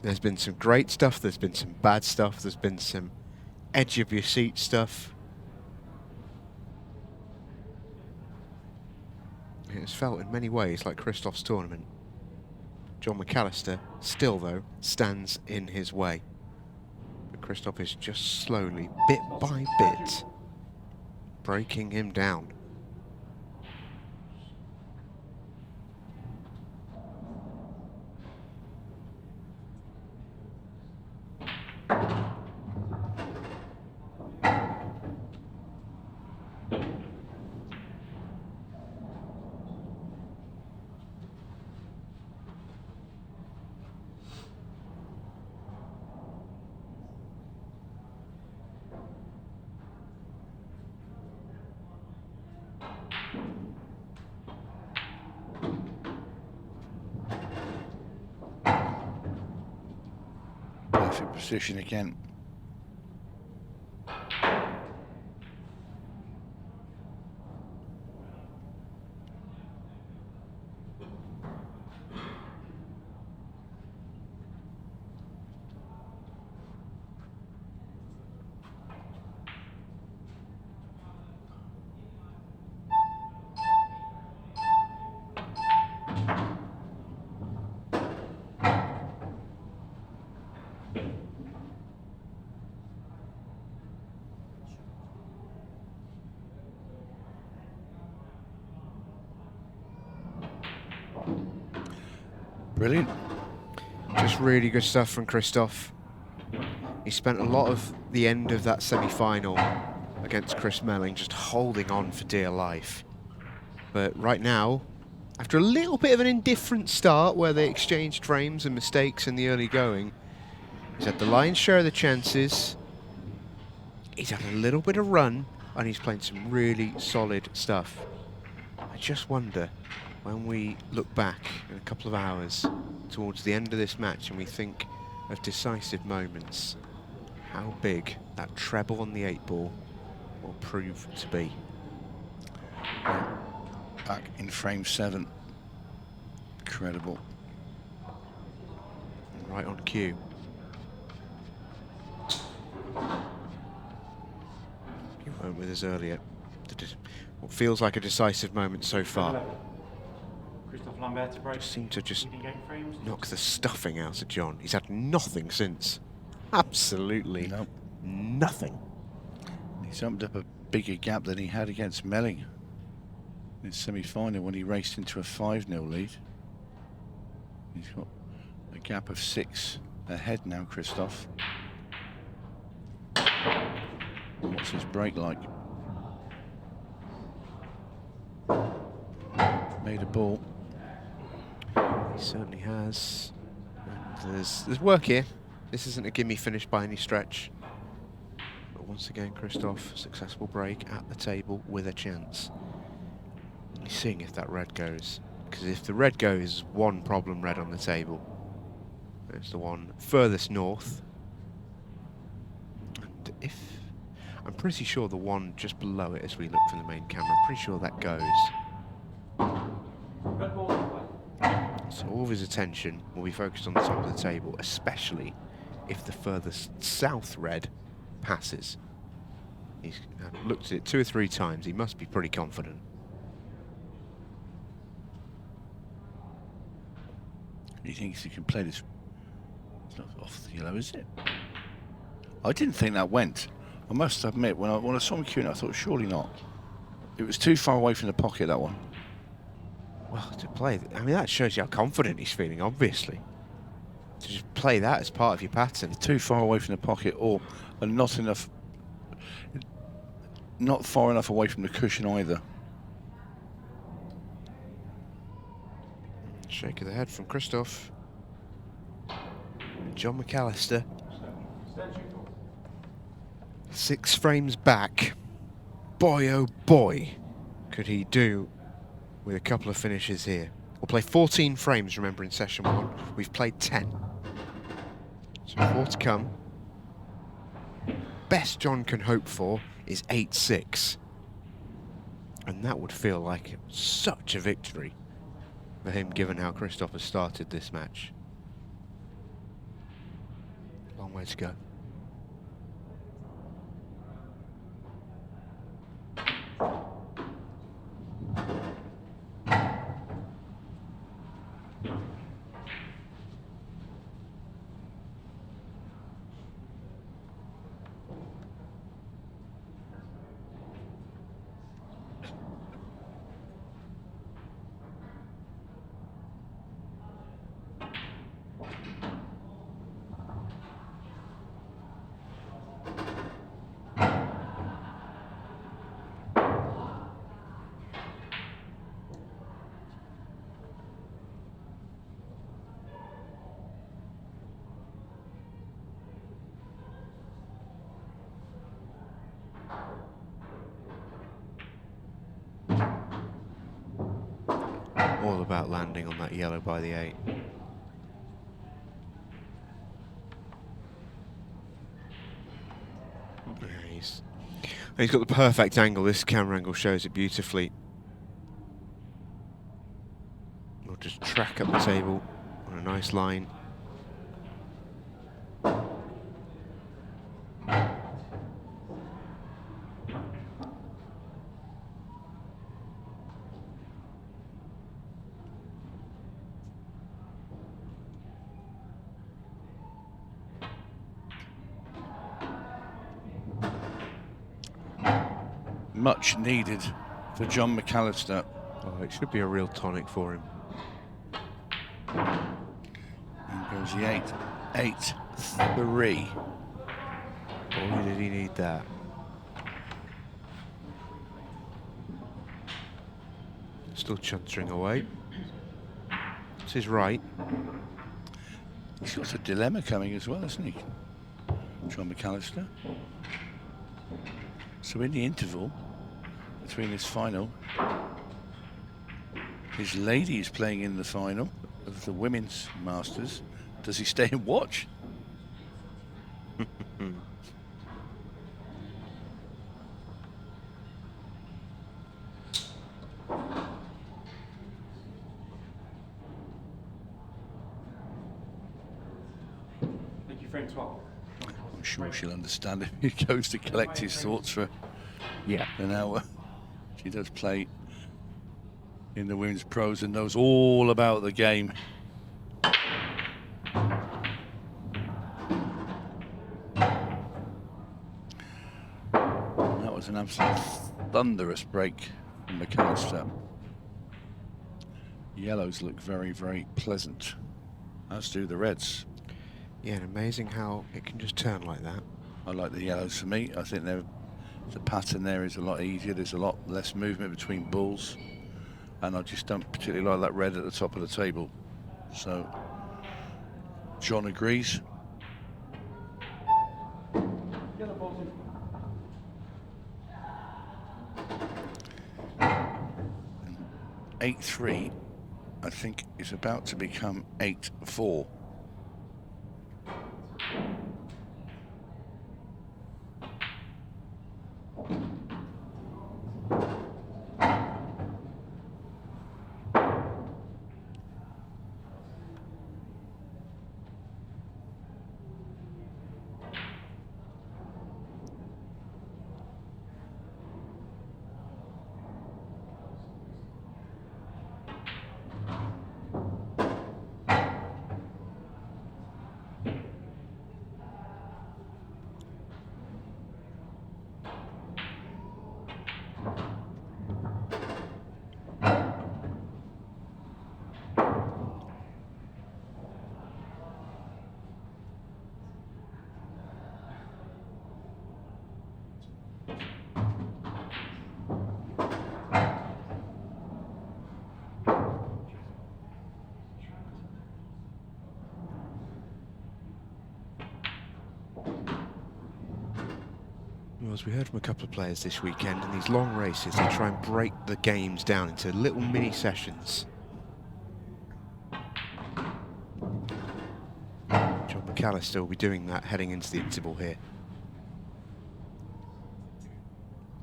There's been some great stuff, there's been some bad stuff, there's been some edge of your seat stuff. It has felt in many ways like Christophe's tournament. Jon McAllister still, though, stands in his way. But Christophe is just slowly, bit by bit, breaking him down. Perfect position again. Brilliant. Just really good stuff from Christophe. He spent a lot of the end of that semi-final against Chris Melling just holding on for dear life. But right now, after a little bit of an indifferent start where they exchanged frames and mistakes in the early going, he's had the lion's share of the chances. He's had a little bit of run and he's playing some really solid stuff. I just wonder, when we look back in a couple of hours towards the end of this match and we think of decisive moments, how big that treble on the 8-ball will prove to be. Back in frame 7. Incredible. Right on cue. You weren't with us earlier. What feels like a decisive moment so far. Christophe Lambert to break. Just seemed to just Leading 8 frames. knock the stuffing out of Jon. He's had nothing since. Absolutely Nope. nothing. He's opened up a bigger gap than he had against Melling in his semi-final when he raced into a 5-0 lead. He's got a gap of 6 ahead now, Christophe. What's his break like? Made a ball. He certainly has. And there's work here. This isn't a gimme finish by any stretch. But once again, Christophe, successful break at the table with a chance. He's seeing if that red goes. Because if the red goes, one problem red on the table. It's the one furthest north. And if... I'm pretty sure the one just below it as we look from the main camera, I'm pretty sure that goes. Red ball away. So all of his attention will be focused on the top of the table, especially if the furthest south red passes. He's looked at it 2 or 3 times. He must be pretty confident. He thinks he can play this. It's not off the yellow, is it? I didn't think that went. I must admit, when I saw him queuing, I thought surely not. It was too far away from the pocket, that one. Well, to play, I mean, that shows you how confident he's feeling, obviously. To just play that as part of your pattern. Too far away from the pocket, or not enough not far enough away from the cushion either. Shake of the head from Christophe. Jon McAllister. 6 frames back. Boy, oh boy, could he do with a couple of finishes here. We'll play 14 frames, remember, in session 1. We've played 10. So 4 to come. Best Jon can hope for is 8-6. And that would feel like such a victory for him, given how Christophe has started this match. Long way to go. All about landing on that yellow by the 8. Yeah, he's got the perfect angle. This camera angle shows it beautifully. We'll just track up the table on a nice line. Much needed for Jon McAllister. Oh, it should be a real tonic for him. And goes the 8-8-3. Boy, did he need that. Still chuntering away. It's his right. He's got a dilemma coming as well, hasn't he? Jon McAllister. So in the interval between his final, his lady is playing in the final of the Women's Masters. Does he stay and watch? Thank you, frame 12. I'm sure she'll understand if he goes to collect his thoughts for an hour. She does play in the women's pros and knows all about the game. That was an absolute thunderous break from McAllister. Yellows look very, very pleasant, as do the reds. Yeah, and amazing how it can just turn like that. I like the yellows for me. I think the pattern there is a lot easier. There's a lot less movement between balls. And I just don't particularly like that red at the top of the table. So, Jon agrees. 8-3, I think, is about to become 8-4. Well, as we heard from a couple of players this weekend, in these long races, they try and break the games down into little mini sessions. Jon McAllister will be doing that heading into the interval here.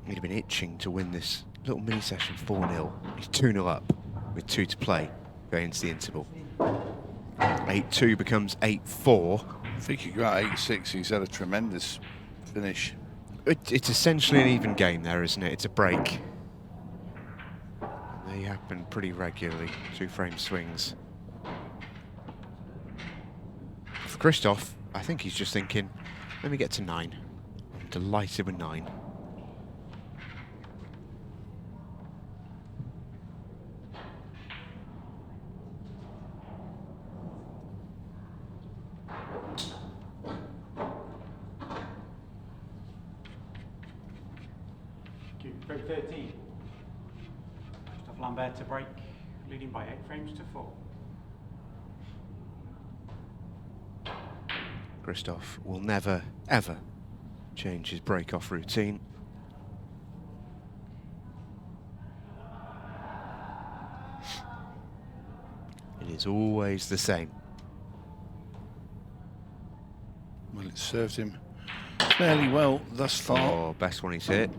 He'd have been itching to win this little mini session 4-0. He's 2-0 up with 2 to play going into the interval. 8-2 becomes 8-4. I think you got 8-6. He's had a tremendous finish. It's essentially an even game there, isn't it? It's a break. They happen pretty regularly, 2-frame swings. For Christophe, I think he's just thinking, let me get to 9. I'm delighted with 9. Frame 13. Christophe Lambert to break, leading by 8 frames to 4. Christophe will never, ever change his break-off routine. It is always the same. Well, it served him fairly well thus far. Oh, best one he's hit.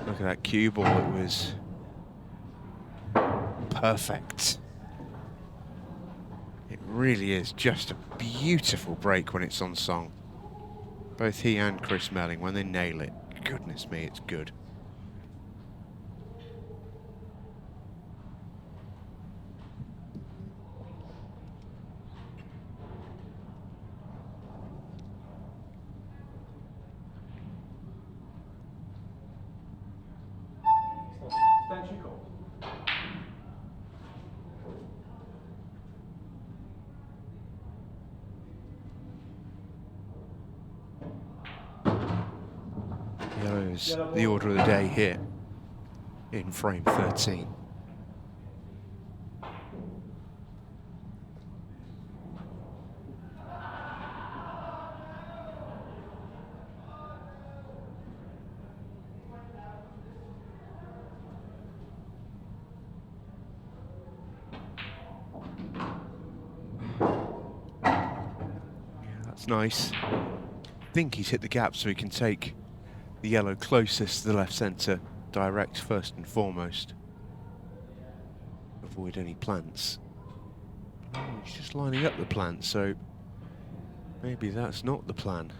Look at that cue ball, it was perfect. It really is just a beautiful break when it's on song. Both he and Chris Smelling, when they nail it, goodness me, it's good. Yellow's the order of the day here in frame 13. Yeah, that's nice. I think he's hit the gap so he can take the yellow closest to the left centre direct first and foremost. Avoid any plants. Oh, he's just lining up the plants, so maybe that's not the plan.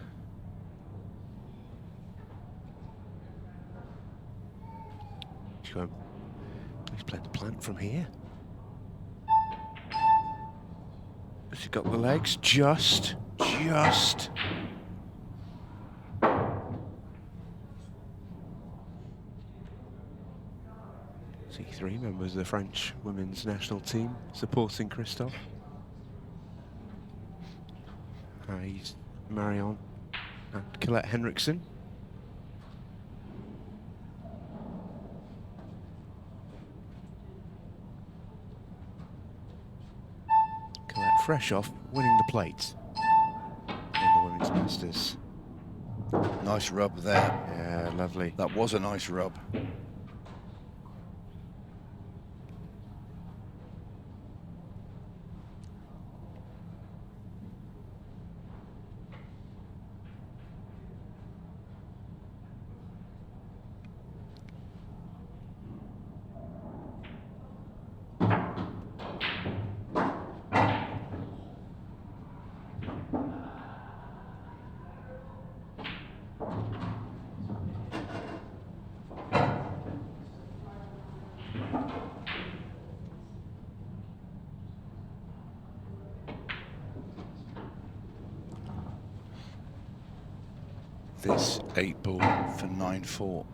He's playing the plant from here. Has he got the legs? Just. See 3 members of the French women's national team supporting Christophe. He's Marion and Colette Henriksen. Colette fresh off winning the plate in the Women's Masters. Nice rub there. Yeah, lovely. That was a nice rub. This 8 ball for 9-4.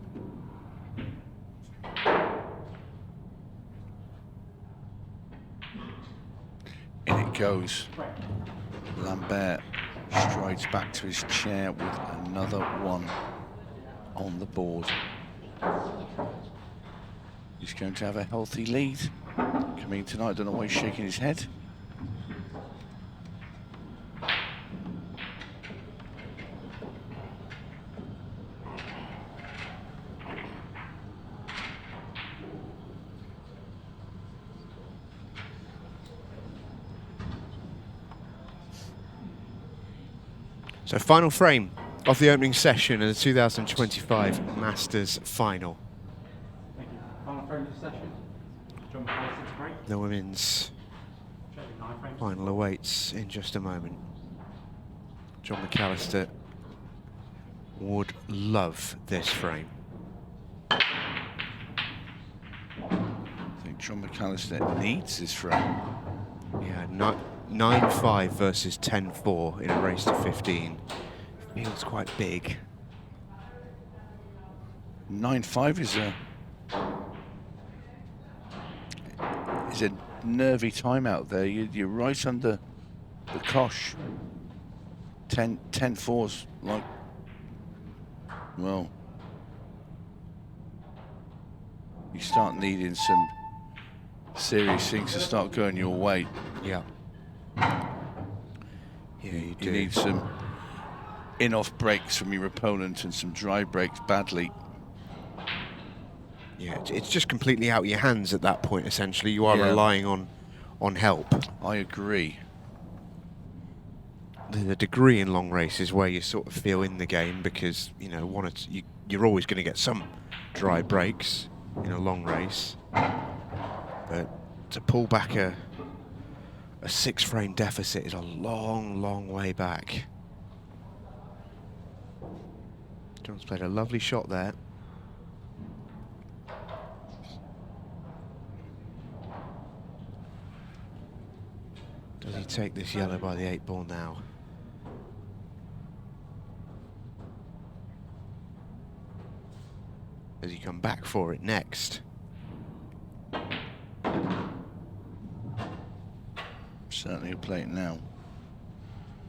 In it goes. Lambert strides back to his chair with another one on the board. He's going to have a healthy lead coming tonight. I don't know why he's shaking his head. So final frame of the opening session of the 2025 Masters Final. Thank you. Final frame of the session. Jon McAllister to break. The women's Trading 9 frames. final awaits in just a moment. Jon McAllister would love this frame. I think Jon McAllister needs this frame. Yeah, 9-5 versus 10-4 in a race to 15. Feels quite big. 9-5 is a nervy time out there. You're right under the cosh. 10-4's like, well, you start needing some serious things to start going your way. Yeah. Yeah, you do. You need some in-off breaks from your opponent and some dry breaks badly. Yeah, it's just completely out of your hands at that point, essentially. You are relying on help. I agree. The degree in long races where you sort of feel in the game because, you know, you're always going to get some dry breaks in a long race. But to pull back a 6-frame deficit is a long, long way back. Jon's played a lovely shot there. Does he take this yellow by the 8 ball now? Does he come back for it next? Certainly a plate now.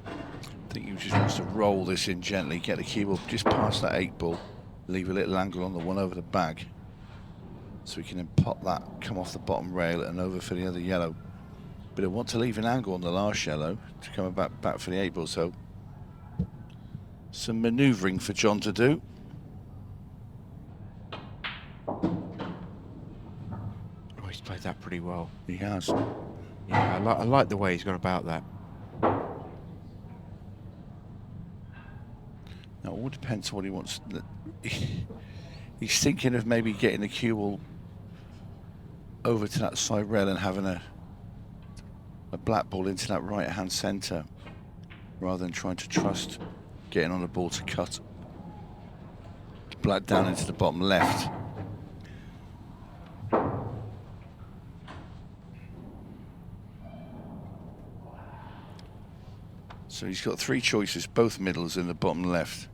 I think he just wants to roll this in gently, get the cue ball just past that 8 ball, leave a little angle on the one over the bag, so we can then pop that, come off the bottom rail and over for the other yellow. But I want to leave an angle on the last yellow to come back for the 8 ball, so some manoeuvring for Jon to do. Oh, he's played that pretty well. He has. Yeah, I like the way he's gone about that. Now, it all depends on what he wants. He's thinking of maybe getting the cue ball over to that side rail and having a black ball into that right-hand centre, rather than trying to trust getting on the ball to cut black down into the bottom left. So he's got 3 choices, both middles in the bottom left.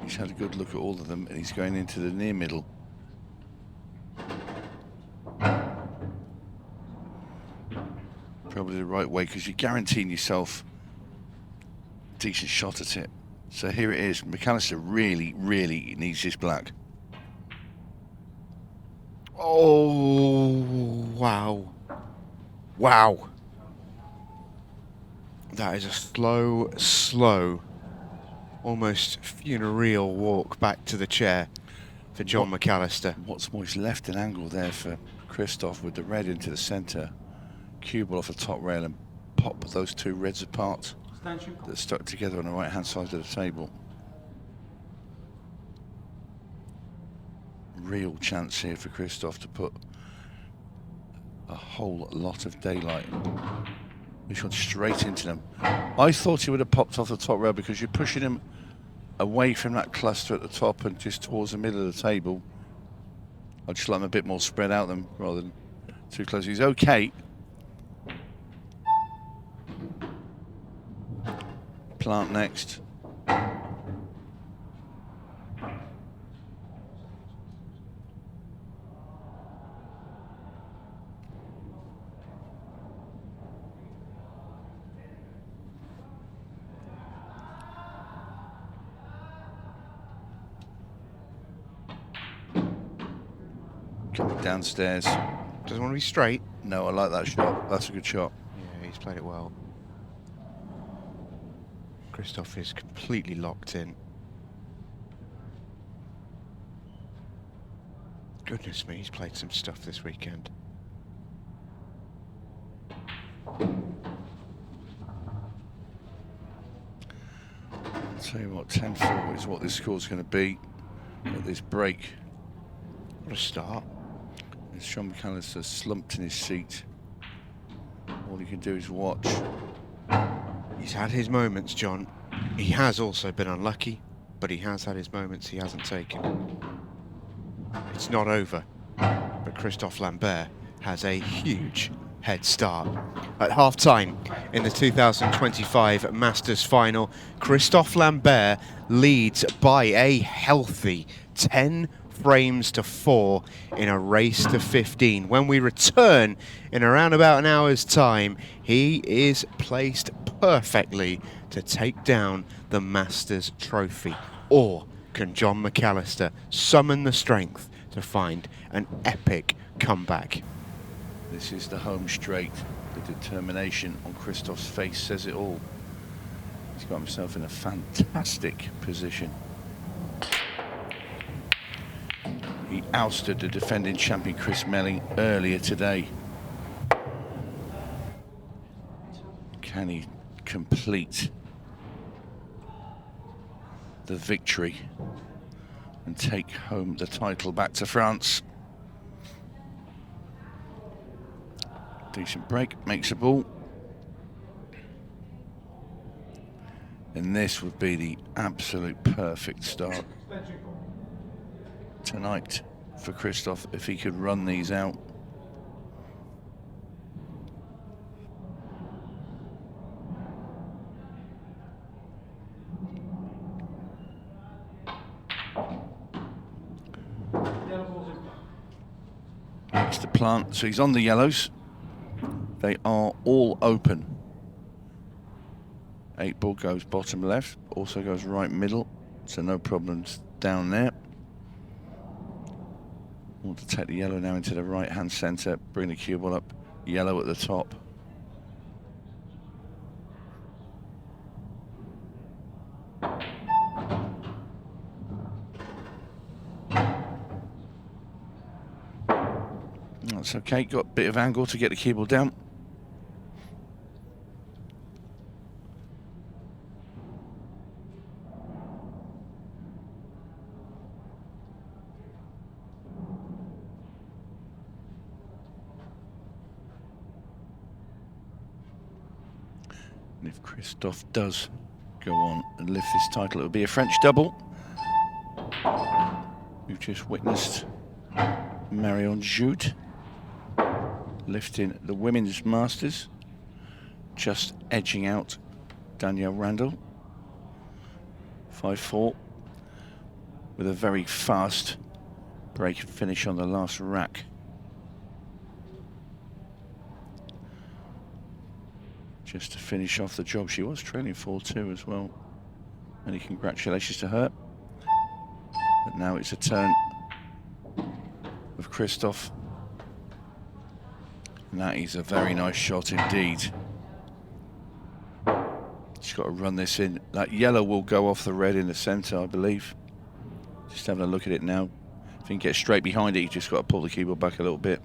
He's had a good look at all of them and he's going into the near middle. Probably the right way, because you're guaranteeing yourself a decent shot at it. So here it is. McAllister really, really needs this black. Oh, wow. Wow. That is a slow, almost funereal walk back to the chair for Jon McAllister. What's more, he's left an angle there for Christophe with the red into the centre. Cue ball off the top rail and pop those 2 reds apart that stuck together on the right-hand side of the table. Real chance here for Christophe to put a whole lot of daylight. He's gone straight into them. I thought he would have popped off the top rail because you're pushing him away from that cluster at the top and just towards the middle of the table. I'd just like him a bit more spread out them rather than too close. He's okay. Plant next. Coming downstairs. Doesn't want to be straight. No, I like that shot. That's a good shot. Yeah, he's played it well. Christophe is completely locked in. Goodness me, he's played some stuff this weekend. Tell you what, 10-4 is what this score's going to be at this break. What a start. As Jon McAllister slumped in his seat. All he can do is watch. He's had his moments, John. He has also been unlucky, but he has had his moments he hasn't taken. It's not over, but Christophe Lambert has a huge head start. At half-time in the 2025 Masters final, Christophe Lambert leads by a healthy 10 frames to 4 in a race to 15. When we return in around about an hour's time, he is placed perfectly to take down the Masters trophy. Or can Jon McAllister summon the strength to find an epic comeback? This is the home straight. The determination on Christophe's face says it all. He's got himself in a fantastic position. He ousted the defending champion Chris Melling earlier today. Can he complete the victory and take home the title back to France? Decent break, makes a ball. And this would be the absolute perfect start tonight for Christophe if he could run these out. Next to plant, so he's on the yellows. They are all open. 8 ball goes bottom left, also goes right middle, so no problems down there. Want to take the yellow now into the right hand centre, bring the cue ball up, yellow at the top. That's okay, got a bit of angle to get the cue ball down. And if Christophe does go on and lift this title, it will be a French double. We've just witnessed 𝗪𝗁𝗠 lifting the women's masters, just edging out Danielle Randall. 5-4 with a very fast break and finish on the last rack. Just to finish off the job. She was trailing 4-2 as well. Many congratulations to her. But now it's a turn of Christophe. And that is a very nice shot indeed. She's got to run this in. That yellow will go off the red in the centre, I believe. Just having a look at it now. If you can get straight behind it, you just got to pull the keyboard back a little bit.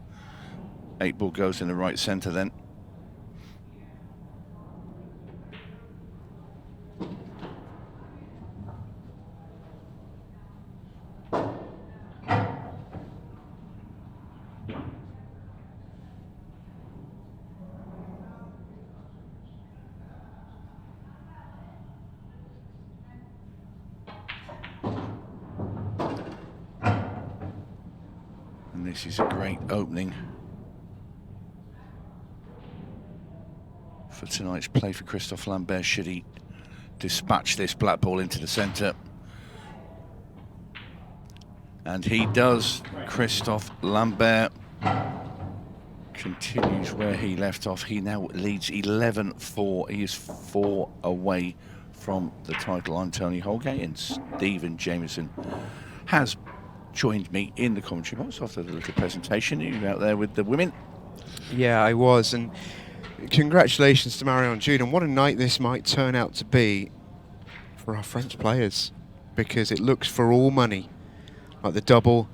8 ball goes in the right centre then. This is a great opening for tonight's play for Christophe Lambert should he dispatch this black ball into the centre. And he does. Christophe Lambert continues where he left off. He now leads 11-4. He is 4 away from the title. I'm Tony Holgate, and Stephen Jameson has joined me in the commentary box after the little presentation. You out there with the women? Yeah, I was, and congratulations to 𝗪𝗁𝗠, and what a night this might turn out to be for our French players, because it looks for all money like the double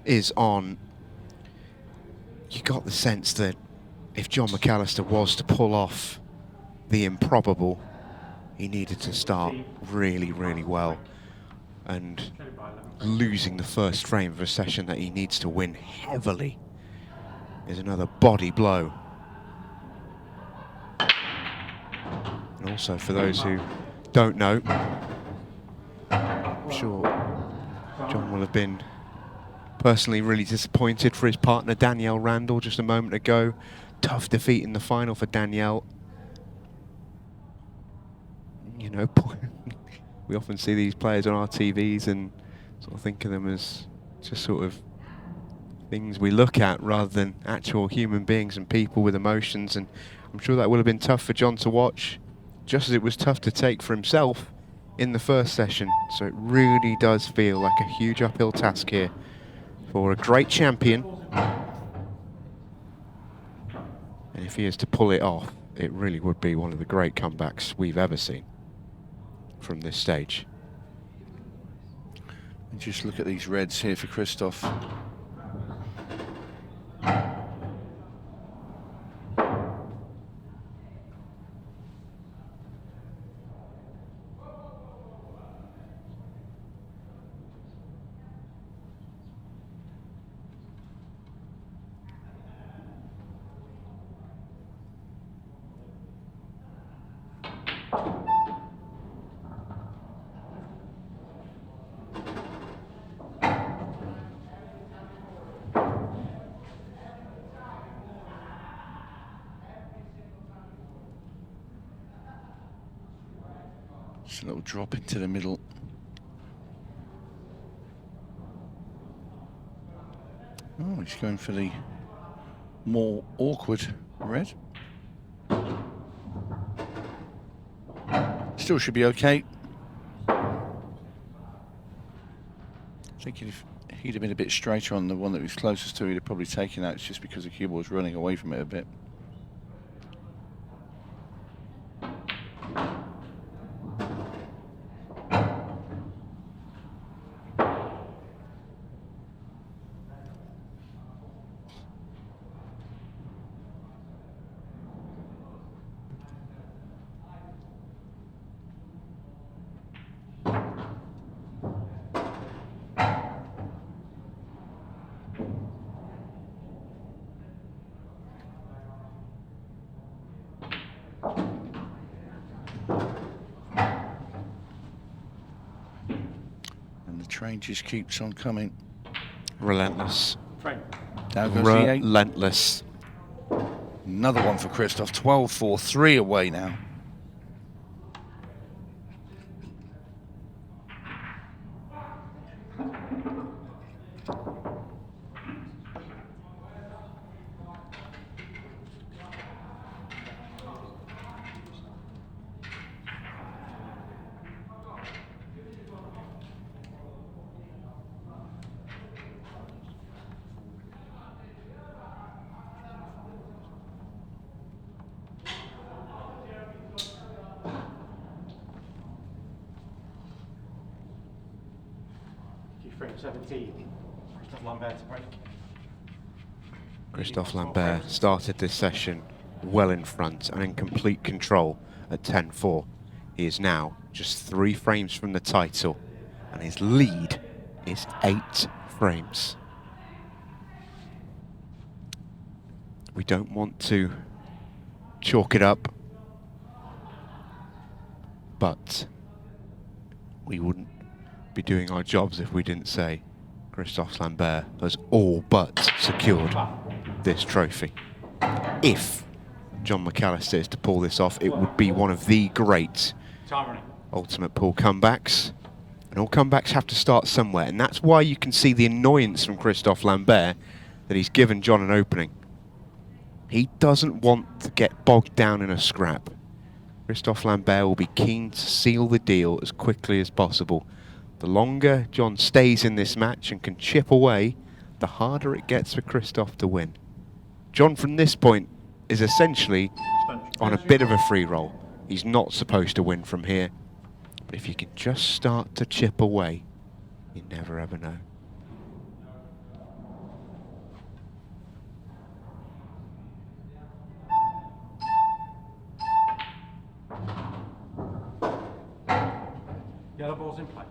is on. You got the sense that if Jon McAllister was to pull off the improbable, he needed to start really, really well. And losing the first frame of a session that he needs to win heavily is another body blow. And also, for those who don't know, I'm sure Jon will have been personally really disappointed for his partner Danielle Randall just a moment ago. Tough defeat in the final for Danielle. You know, we often see these players on our TVs and sort of think of them as just sort of things we look at rather than actual human beings and people with emotions. And I'm sure that would have been tough for Jon to watch, just as it was tough to take for himself in the first session. So it really does feel like a huge uphill task here for a great champion. And if he is to pull it off, it really would be one of the great comebacks we've ever seen from this stage. And just look at these reds here for Christophe. Just a little drop into the middle. Oh, he's going for the more awkward red. Still should be okay. I think if he'd have been a bit straighter on the one that he was closest to, he'd have probably taken that. It's just because the keyboard was running away from it a bit. Train just keeps on coming. Relentless. Frame. Down goes the 8. Relentless. Another one for Christophe. 12-4, 3 away now. Frame 17. Christophe Lambert to break. Christophe Lambert started this session well in front and in complete control at 10-4. He is now just 3 frames from the title, and his lead is 8 frames. We don't want to chalk it up, but we wouldn't be doing our jobs if we didn't say Christophe Lambert has all but secured this trophy. If Jon McAllister is to pull this off, it would be one of the great ultimate pool comebacks. And all comebacks have to start somewhere, and that's why you can see the annoyance from Christophe Lambert that he's given Jon an opening. He doesn't want to get bogged down in a scrap. Christophe Lambert will be keen to seal the deal as quickly as possible. The longer Jon stays in this match and can chip away, the harder it gets for Christophe to win. Jon, from this point, is essentially on a bit of a free roll. He's not supposed to win from here. But if you can just start to chip away, you never ever know. Yellow ball's in play.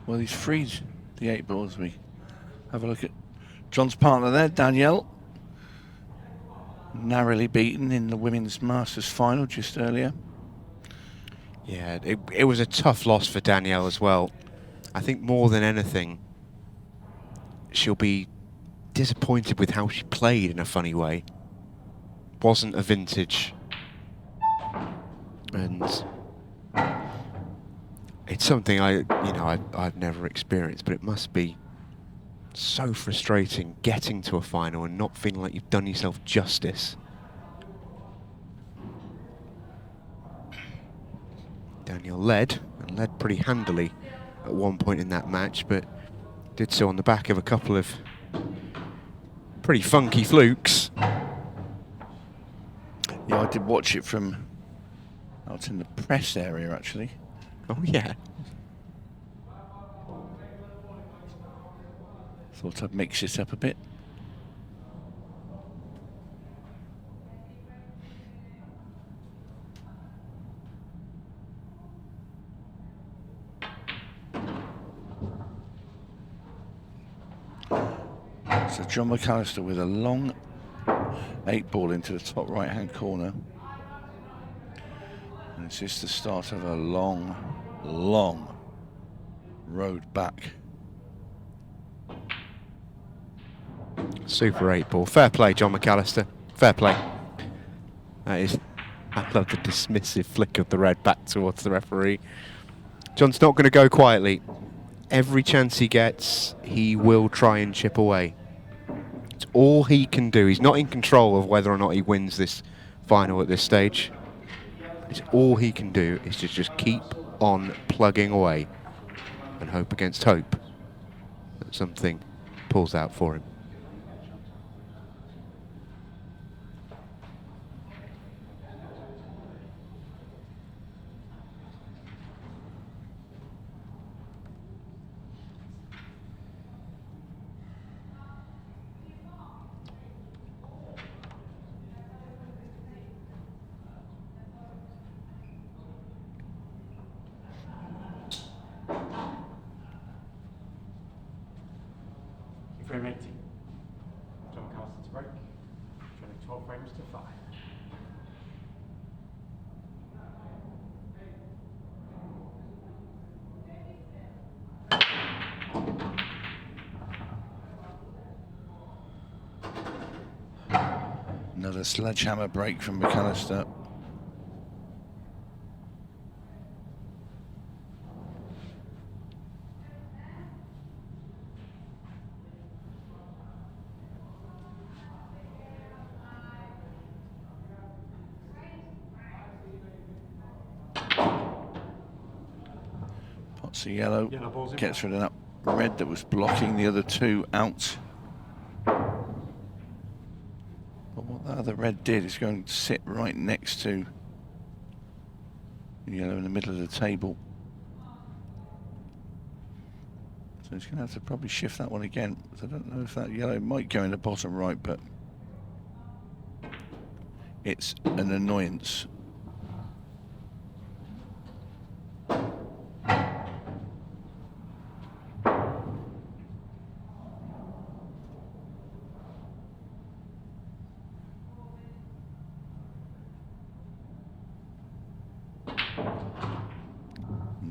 Well, he's freed the 8 ball as we have a look at Jon's partner there, Danielle. Narrowly beaten in the Women's Masters final just earlier. Yeah, it was a tough loss for Danielle as well. I think more than anything, she'll be disappointed with how she played in a funny way. Wasn't a vintage. And it's something I've never experienced, but it must be so frustrating getting to a final and not feeling like you've done yourself justice. Danielle led pretty handily at one point in that match, but did so on the back of a couple of pretty funky flukes. Yeah, I did watch it from out in the press area, actually. Oh, yeah. Thought I'd mix it up a bit. So Jon McAllister with a long 8 ball into the top right-hand corner. And it's just the start of a long, long road back. Super 8 ball. Fair play, Jon McAllister. Fair play. That is, I love the dismissive flick of the red back towards the referee. Jon's not going to go quietly. Every chance he gets, he will try and chip away. It's all he can do. He's not in control of whether or not he wins this final at this stage. It's all he can do is to just keep on plugging away and hope against hope that something pulls out for him. Frame 18. Jon McAllister to break. Trailing 12 frames to 5. Another sledgehammer break from McAllister. 𝗧𝗲 yellow gets rid of that red that was blocking the other 2 out. But what that other red did is going to sit right next to the yellow in the middle of the table. So he's going to have to probably shift that one again. I don't know if that yellow might go in the bottom right, but it's an annoyance.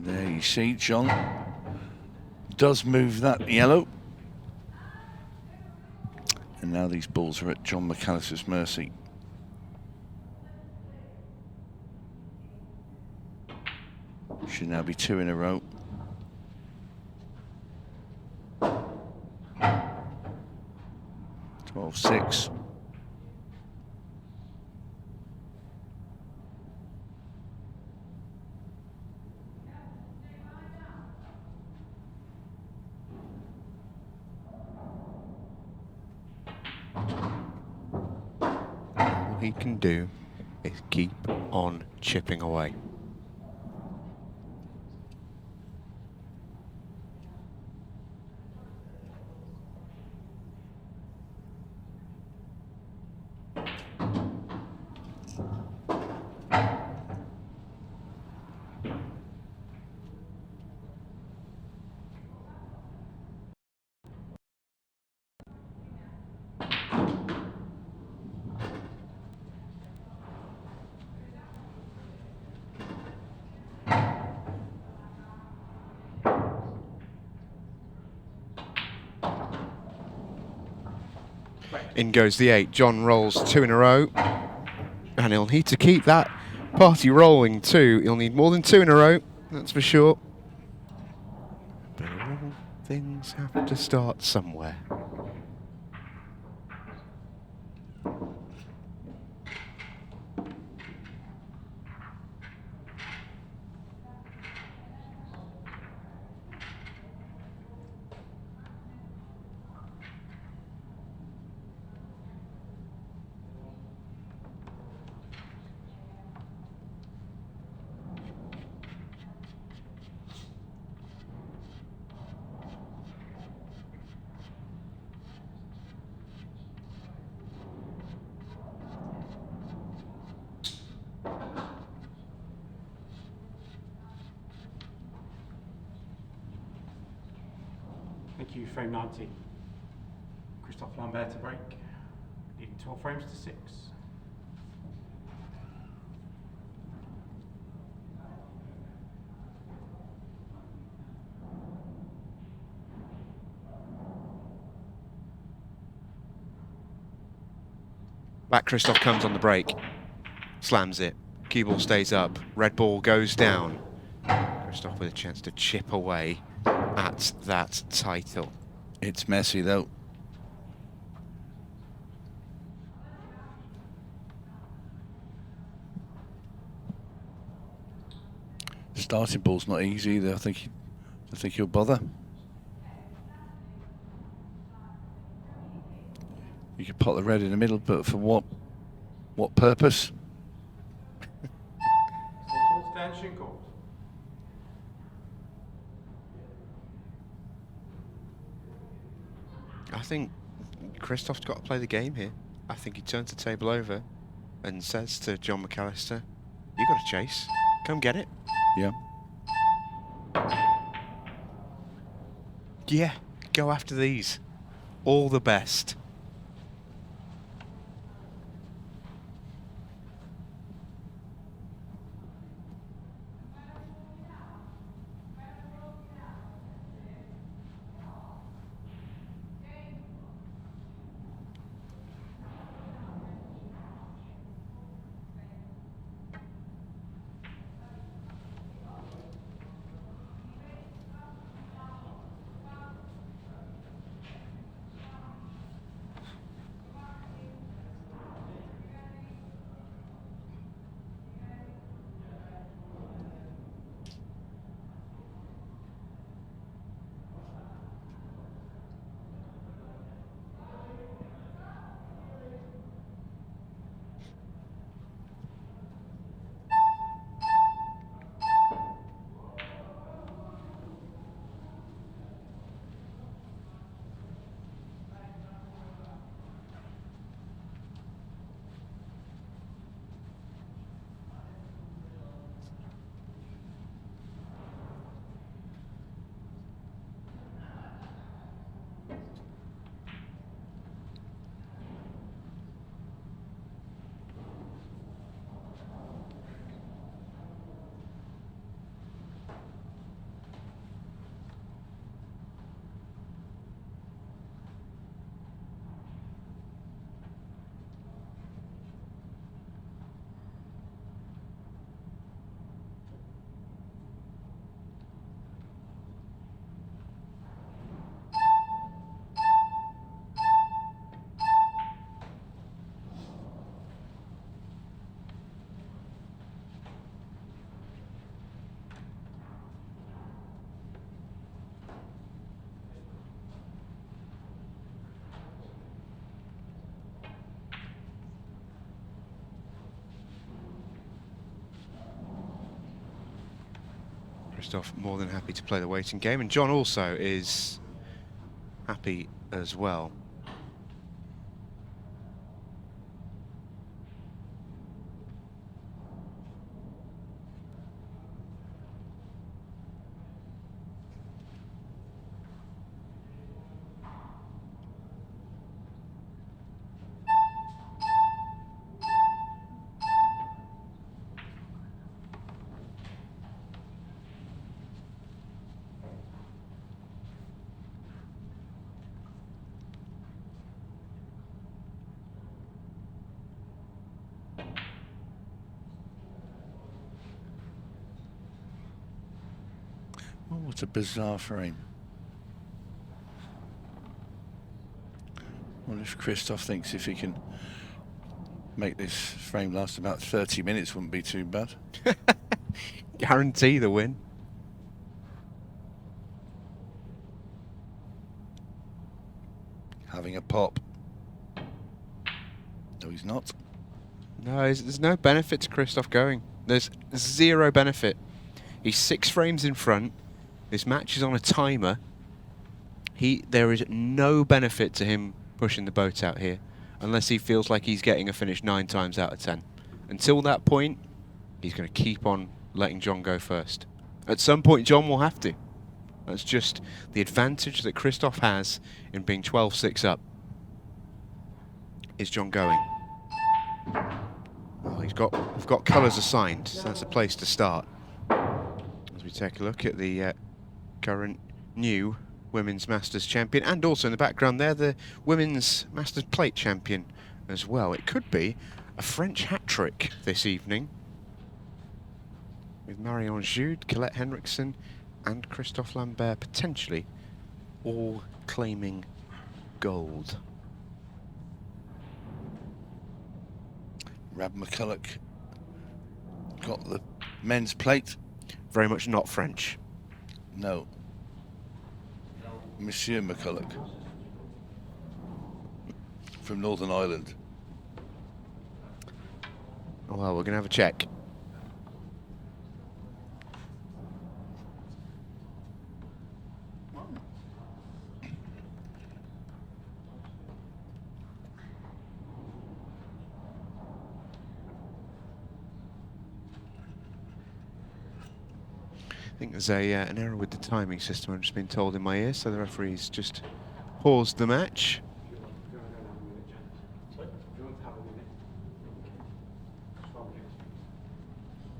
There you see, Jon does move that yellow. And now these balls are at Jon McAllister's mercy. Should now be 2 in a row. 𝗨𝗃. All he can do is keep on chipping away. In goes the 8. Jon rolls 2 in a row. And he'll need to keep that party rolling too. He'll need more than 2 in a row, that's for sure. But all things have to start somewhere. Thank you, frame 90. Christophe Lambert to break, leading 12 frames to 6. Back Christophe comes on the break, slams it, cue ball stays up, red ball goes down. Christophe with a chance to chip away at that title. It's messy though. Starting ball's not easy either. I think he'll bother. You could pot the red in the middle, but for what? What purpose? I think Christophe's got to play the game here. I think he turns the table over and says to Jon McAllister, "You got to chase. Come get it." Yeah. Yeah, go after these. All the best. Christophe more than happy to play the waiting game, and Jon also is happy as well. Oh, what a bizarre frame. Well, if Christophe thinks if he can make this frame last about 30 minutes, wouldn't be too bad. Guarantee the win. Having a pop. No, he's not. No, there's no benefit to Christophe going. There's zero benefit. He's 6 frames in front. This match is on a timer. There is no benefit to him pushing the boat out here, unless he feels like he's getting a finish 9 times out of 10. Until that point, he's going to keep on letting Jon go first. At some point, Jon will have to. That's just the advantage that Christophe has in being 12-6 up. Is Jon going? Well, we've got colours assigned, so that's a place to start. As we take a look at the current new Women's Masters champion, and also in the background there, the Women's Masters Plate champion as well. It could be a French hat-trick this evening, with Marion Jude, Colette Henriksen, and Christophe Lambert potentially all claiming gold. 𝗪𝘁𝗆𝗀𝗃 got the men's plate. Very much not French. No. Monsieur McCulloch from Northern Ireland. Well, we're going to have a check. I think there's an error with the timing system, I've just been told in my ear, so the referee's just paused the match.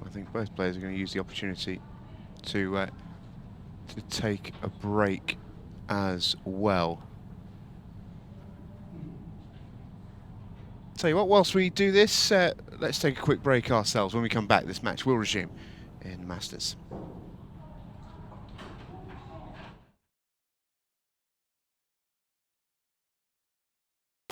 I think both players are going to use the opportunity to take a break as well. Tell you what, whilst we do this, let's take a quick break ourselves. When we come back, this match will resume in the Masters.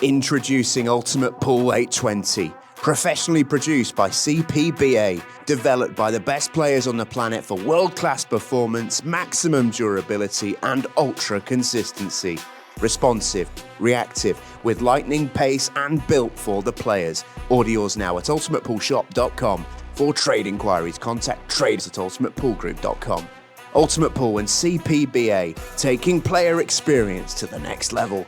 Introducing Ultimate Pool 820, professionally produced by CPBA, developed by the best players on the planet for world-class performance, maximum durability, and ultra consistency. Responsive, reactive, with lightning pace, and built for the players. Order yours now at 𝗏𝗏𝒻𝒂𝒻.com. For trade inquiries, contact traders@𝗏𝗏𝒻𝒂𝒃group.com. Ultimate Pool and CPBA, taking player experience to the next level.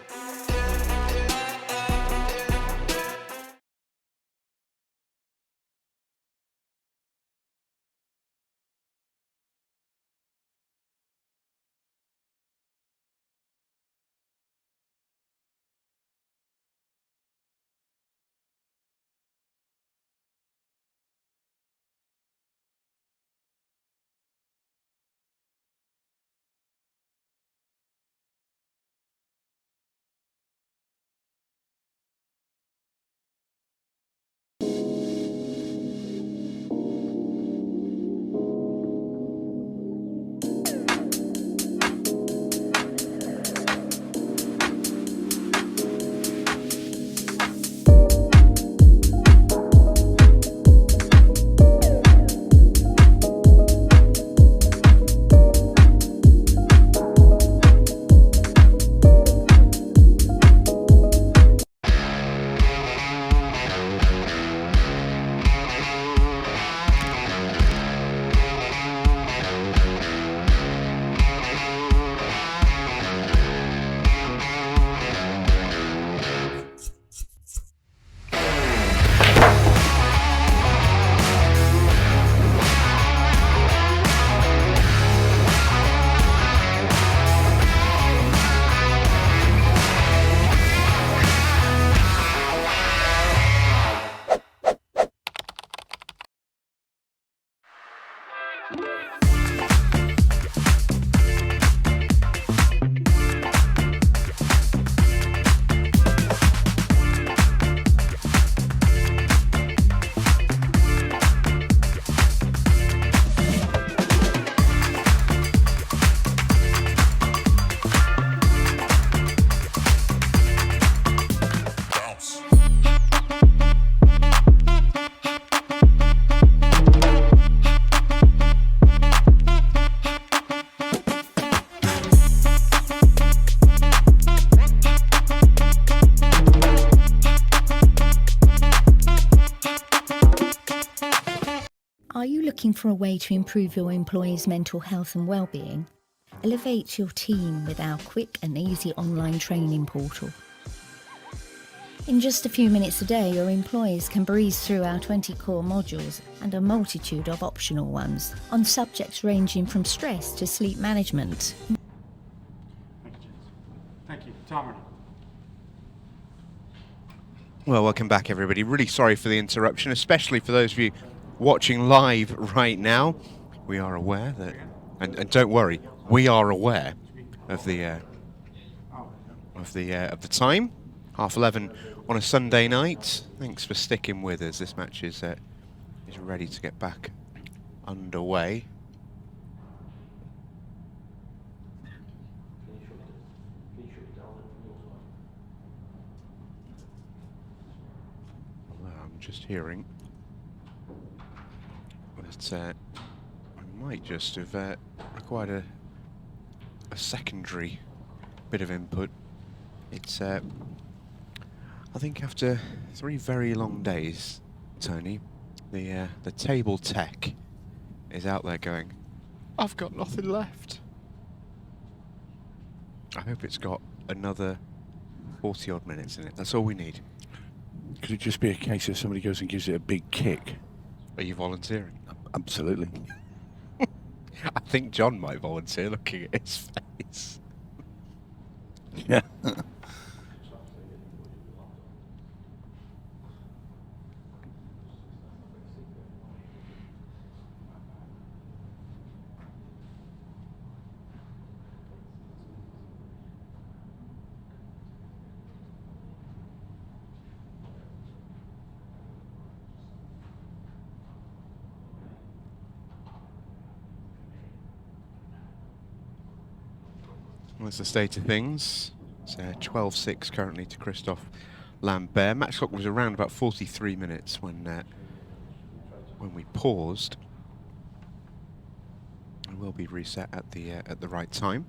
Looking for a way to improve your employees' mental health and well-being? Elevate your team with our quick and easy online training portal. In just a few minutes a day, your employees can breeze through our 20 core modules and a multitude of optional ones on subjects ranging from stress to sleep management. Thank you, gents. Thank you. Time running. Well, welcome back, everybody. Really sorry for the interruption, especially for those of you watching live right now. We are aware that, and don't worry, we are aware of the time. 11:30 on a Sunday night. Thanks for sticking with us. This match is ready to get back underway. I'm just hearing that I might just have required a secondary bit of input. It's I think after 3 very long days, Tony, the table tech is out there going, I've got nothing left. I hope it's got another 40 odd minutes in it. That's all we need. Could it just be a case of somebody goes and gives it a big kick? Are you volunteering? Absolutely. I think John might volunteer, looking at his face. Yeah. That's the state of things. It's 12-6 currently to Christophe Lambert. Match clock was around about 43 minutes when we paused. It will be reset at the right time.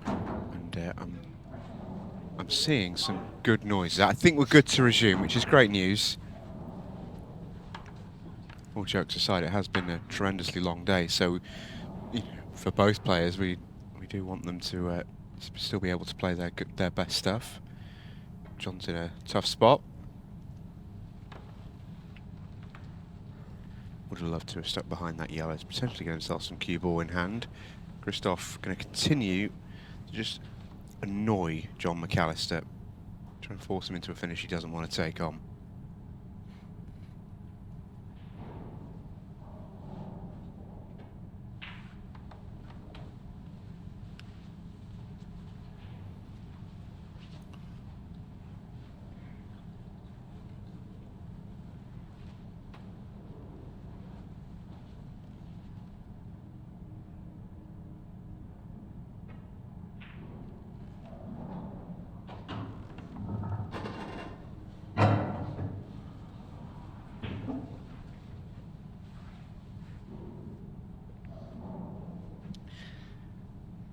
And I'm seeing some good noises. I think we're good to resume, which is great news. All jokes aside, it has been a tremendously long day, so for both players, we do want them to still be able to play their best stuff. John's in a tough spot. Would have loved to have stuck behind that yellow, potentially get himself some cue ball in hand. Christophe going to continue to just annoy Jon McAllister, try and force him into a finish he doesn't want to take on.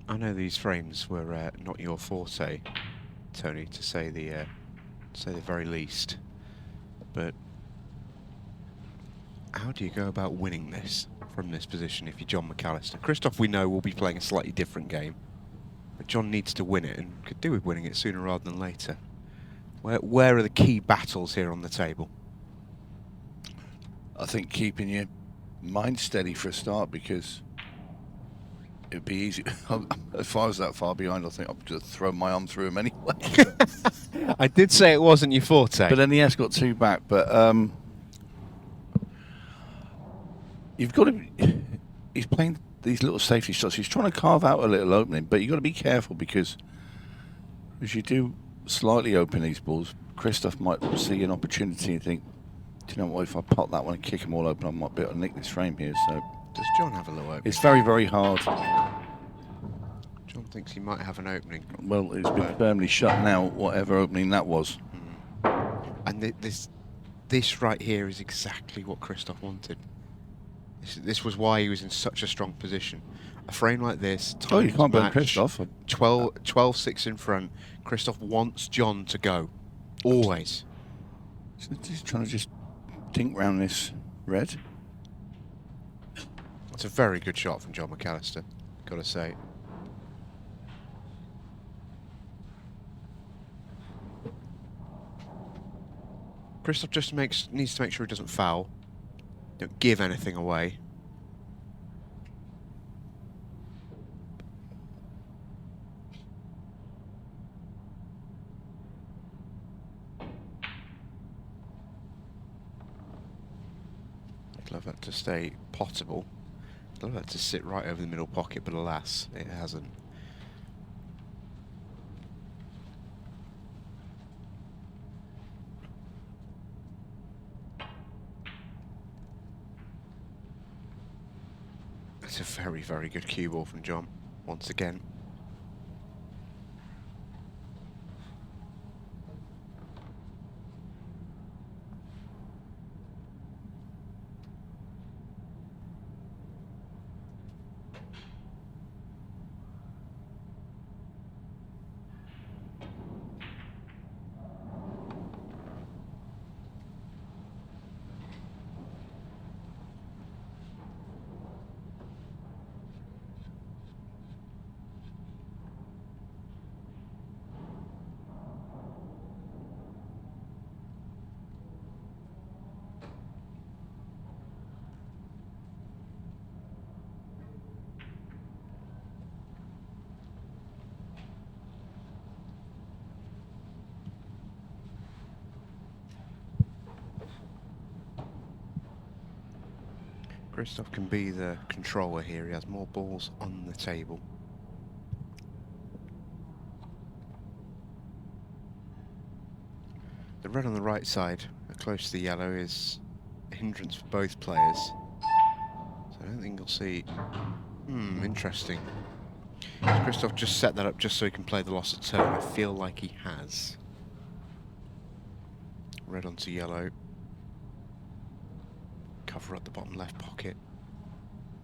I know these frames were not your forte, Tony, to say the very least. But how do you go about winning this from this position if you're Jon McAllister? Christophe, we know, will be playing a slightly different game, but John needs to win it and could do with winning it sooner rather than later. Where are the key battles here on the table? I think keeping your mind steady for a start, because it'd be easy. If I was that far behind, I think I'd just throw my arm through him anyway. I did say it wasn't your forte. But then he has got 2 back. But you've got to. He's playing these little safety shots. He's trying to carve out a little opening, but you've got to be careful, because as you do slightly open these balls, Christophe might see an opportunity and think, do you know what, if I pop that one and kick them all open, I might be able to nick this frame here. So does John have a little opening? It's very, very hard. John thinks he might have an opening. Well, it's been firmly shut now, whatever opening that was. And this right here is exactly what Christophe wanted. This was why he was in such a strong position. A frame like this, oh, you can't blame Christophe. 12-6 in front. Christophe wants John to go. Always. He's trying to just dink round this red. It's a very good shot from Jon McAllister, got to say. Christophe just needs to make sure he doesn't foul. Don't give anything away. I'd love that to stay potable. I'd love that to sit right over the middle pocket, but alas, it hasn't. It's a very, very good cue ball from Jon, once again. Christophe can be the controller here. He has more balls on the table. The red on the right side, close to the yellow, is a hindrance for both players. So I don't think you'll see... interesting. Has Christophe just set that up just so he can play the loss of turn? I feel like he has. Red onto yellow. Cover up the bottom left pocket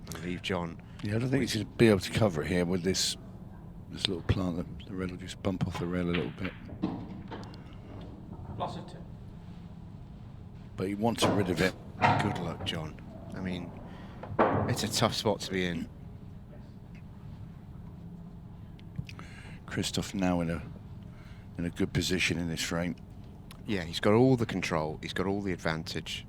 and leave Jon. Yeah, I don't think he's going to be able to cover it here with this little plant. The red will just bump off the rail a little bit. Loss of two. But he wants rid of it. Good luck, Jon. I mean, it's a tough spot to be in. Christophe now in a good position in this frame. Yeah, he's got all the control. He's got all the advantage.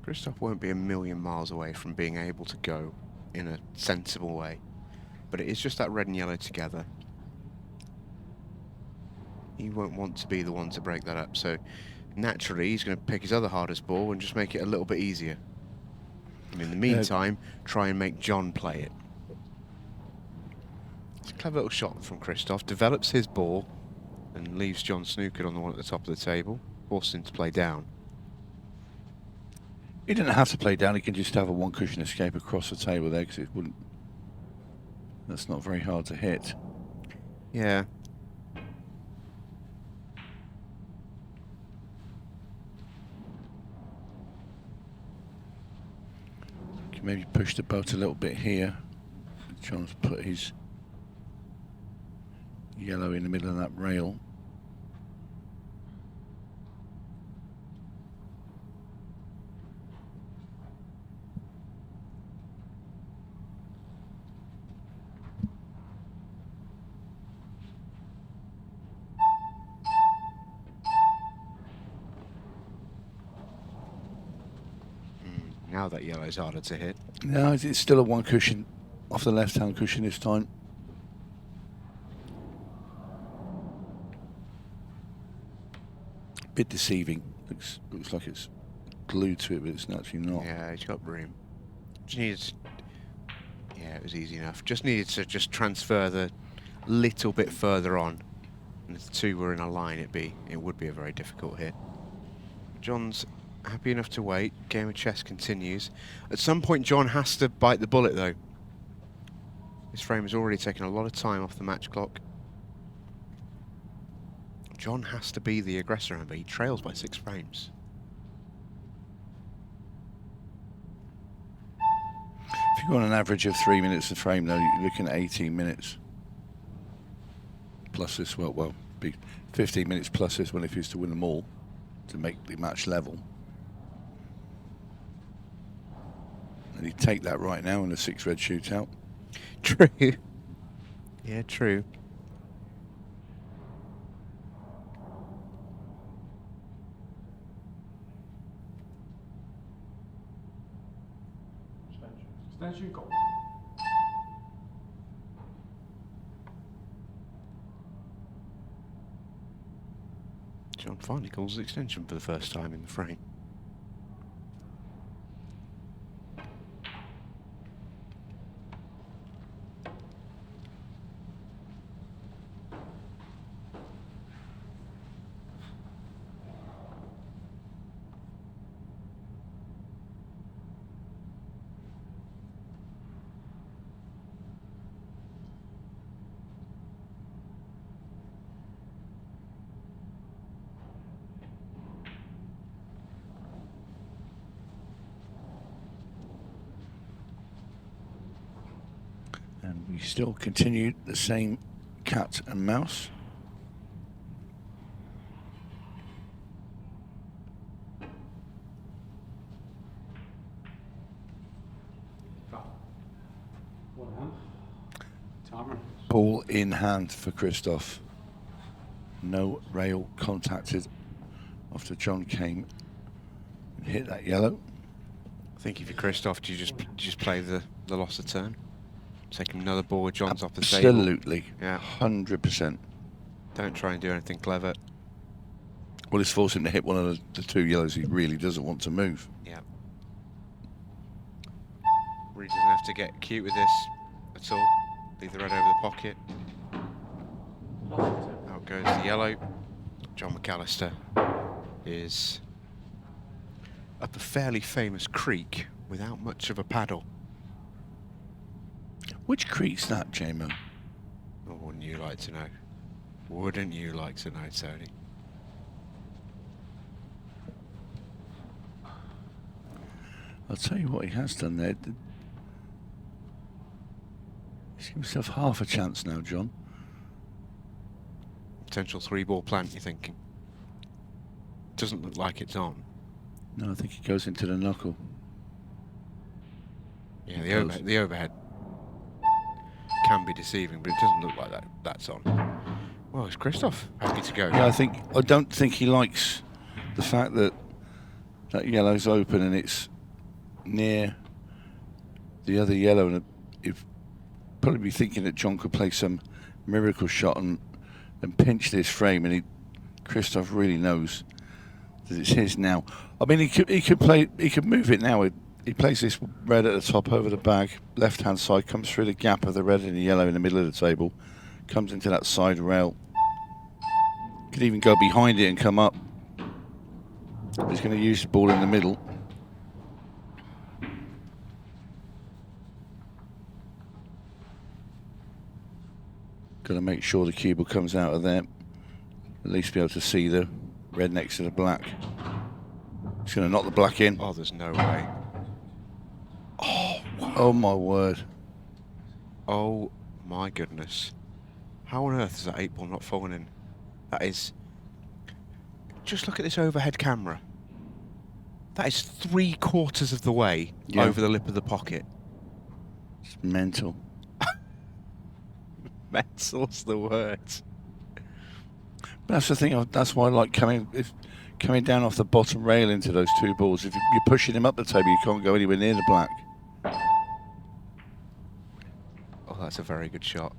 Christophe won't be a million miles away from being able to go in a sensible way, but it is just that red and yellow together. He won't want to be the one to break that up, so naturally he's going to pick his other hardest ball and just make it a little bit easier. And in the meantime, try and make Jon play it. It's a clever little shot from Christophe. Develops his ball and leaves Jon snookered on the one at the top of the table, forced him to play down. He didn't have to play down. He can just have a one cushion escape across the table there, because it wouldn't. That's not very hard to hit. Yeah. Can maybe push the boat a little bit here. Jon's put his yellow in the middle of that rail. Now that yellow's harder to hit. No, it's still a one cushion off the left-hand cushion this time. Bit deceiving. Looks like it's glued to it, but it's actually not. Yeah, he's got room. Just needed. Yeah, it was easy enough. Just needed to just transfer the little bit further on, and if the two were in a line, it would be a very difficult hit. Jon's happy enough to wait. Game of chess continues. At some point, Jon has to bite the bullet, though. This frame has already taken a lot of time off the match clock. Jon has to be the aggressor, remember. He trails by 6 frames. you're on an average of 3 minutes a frame, though, you're looking at 18 minutes. Plus this, well, be 15 minutes plus this one if he was to win them all to make the match level. And he'd take that right now in a 6 red shootout. True. Yeah, true. Extension goal. Jon finally calls the extension for the first time in the frame. And we still continue the same cat and mouse. One hand. Timer. Ball in hand for Christophe. No rail contacted after Jon came and hit that yellow. I think if you're Christophe, do you just play the loss of turn? Take another ball, Jon's off the table. Absolutely. Yeah. 100%. Don't try and do anything clever. Well, it's forcing him to hit one of the 2 yellows he really doesn't want to move. Yeah. Really doesn't have to get cute with this at all. Leave the red over the pocket. Out goes the yellow. Jon McAllister is up a fairly famous creek without much of a paddle. Which creek's that, J-Mo? Oh, wouldn't you like to know? Wouldn't you like to know, Tony? I'll tell you what he has done there. He's given himself half a chance now, Jon. Potential 3-ball plant, you're thinking? Doesn't look like it's on. No, I think he goes into the knuckle. Yeah, the overhead can be deceiving, but it doesn't look like that's on. Well, it's Christophe happy to go. Yeah, I don't think he likes the fact that that yellow's open and it's near the other yellow, and he'd probably be thinking that Jon could play some miracle shot and pinch this frame, and Christophe really knows that it's his now. I mean, he could move it now. He plays this red at the top over the bag, left hand side, comes through the gap of the red and the yellow in the middle of the table, comes into that side rail. Could even go behind it and come up. He's going to use the ball in the middle. Got to make sure the cue comes out of there. At least be able to see the red next to the black. He's going to knock the black in. Oh, there's no way. Oh, wow. Oh my word. Oh my goodness. How on earth is that 8-ball not falling in? That is... Just look at this overhead camera. That is 3/4 of the way over the lip of the pocket. It's mental. Mental's the word. But that's the thing, that's why I like coming down off the bottom rail into those 2 balls. If you're pushing him up the table, you can't go anywhere near the black. Oh, that's a very good shot.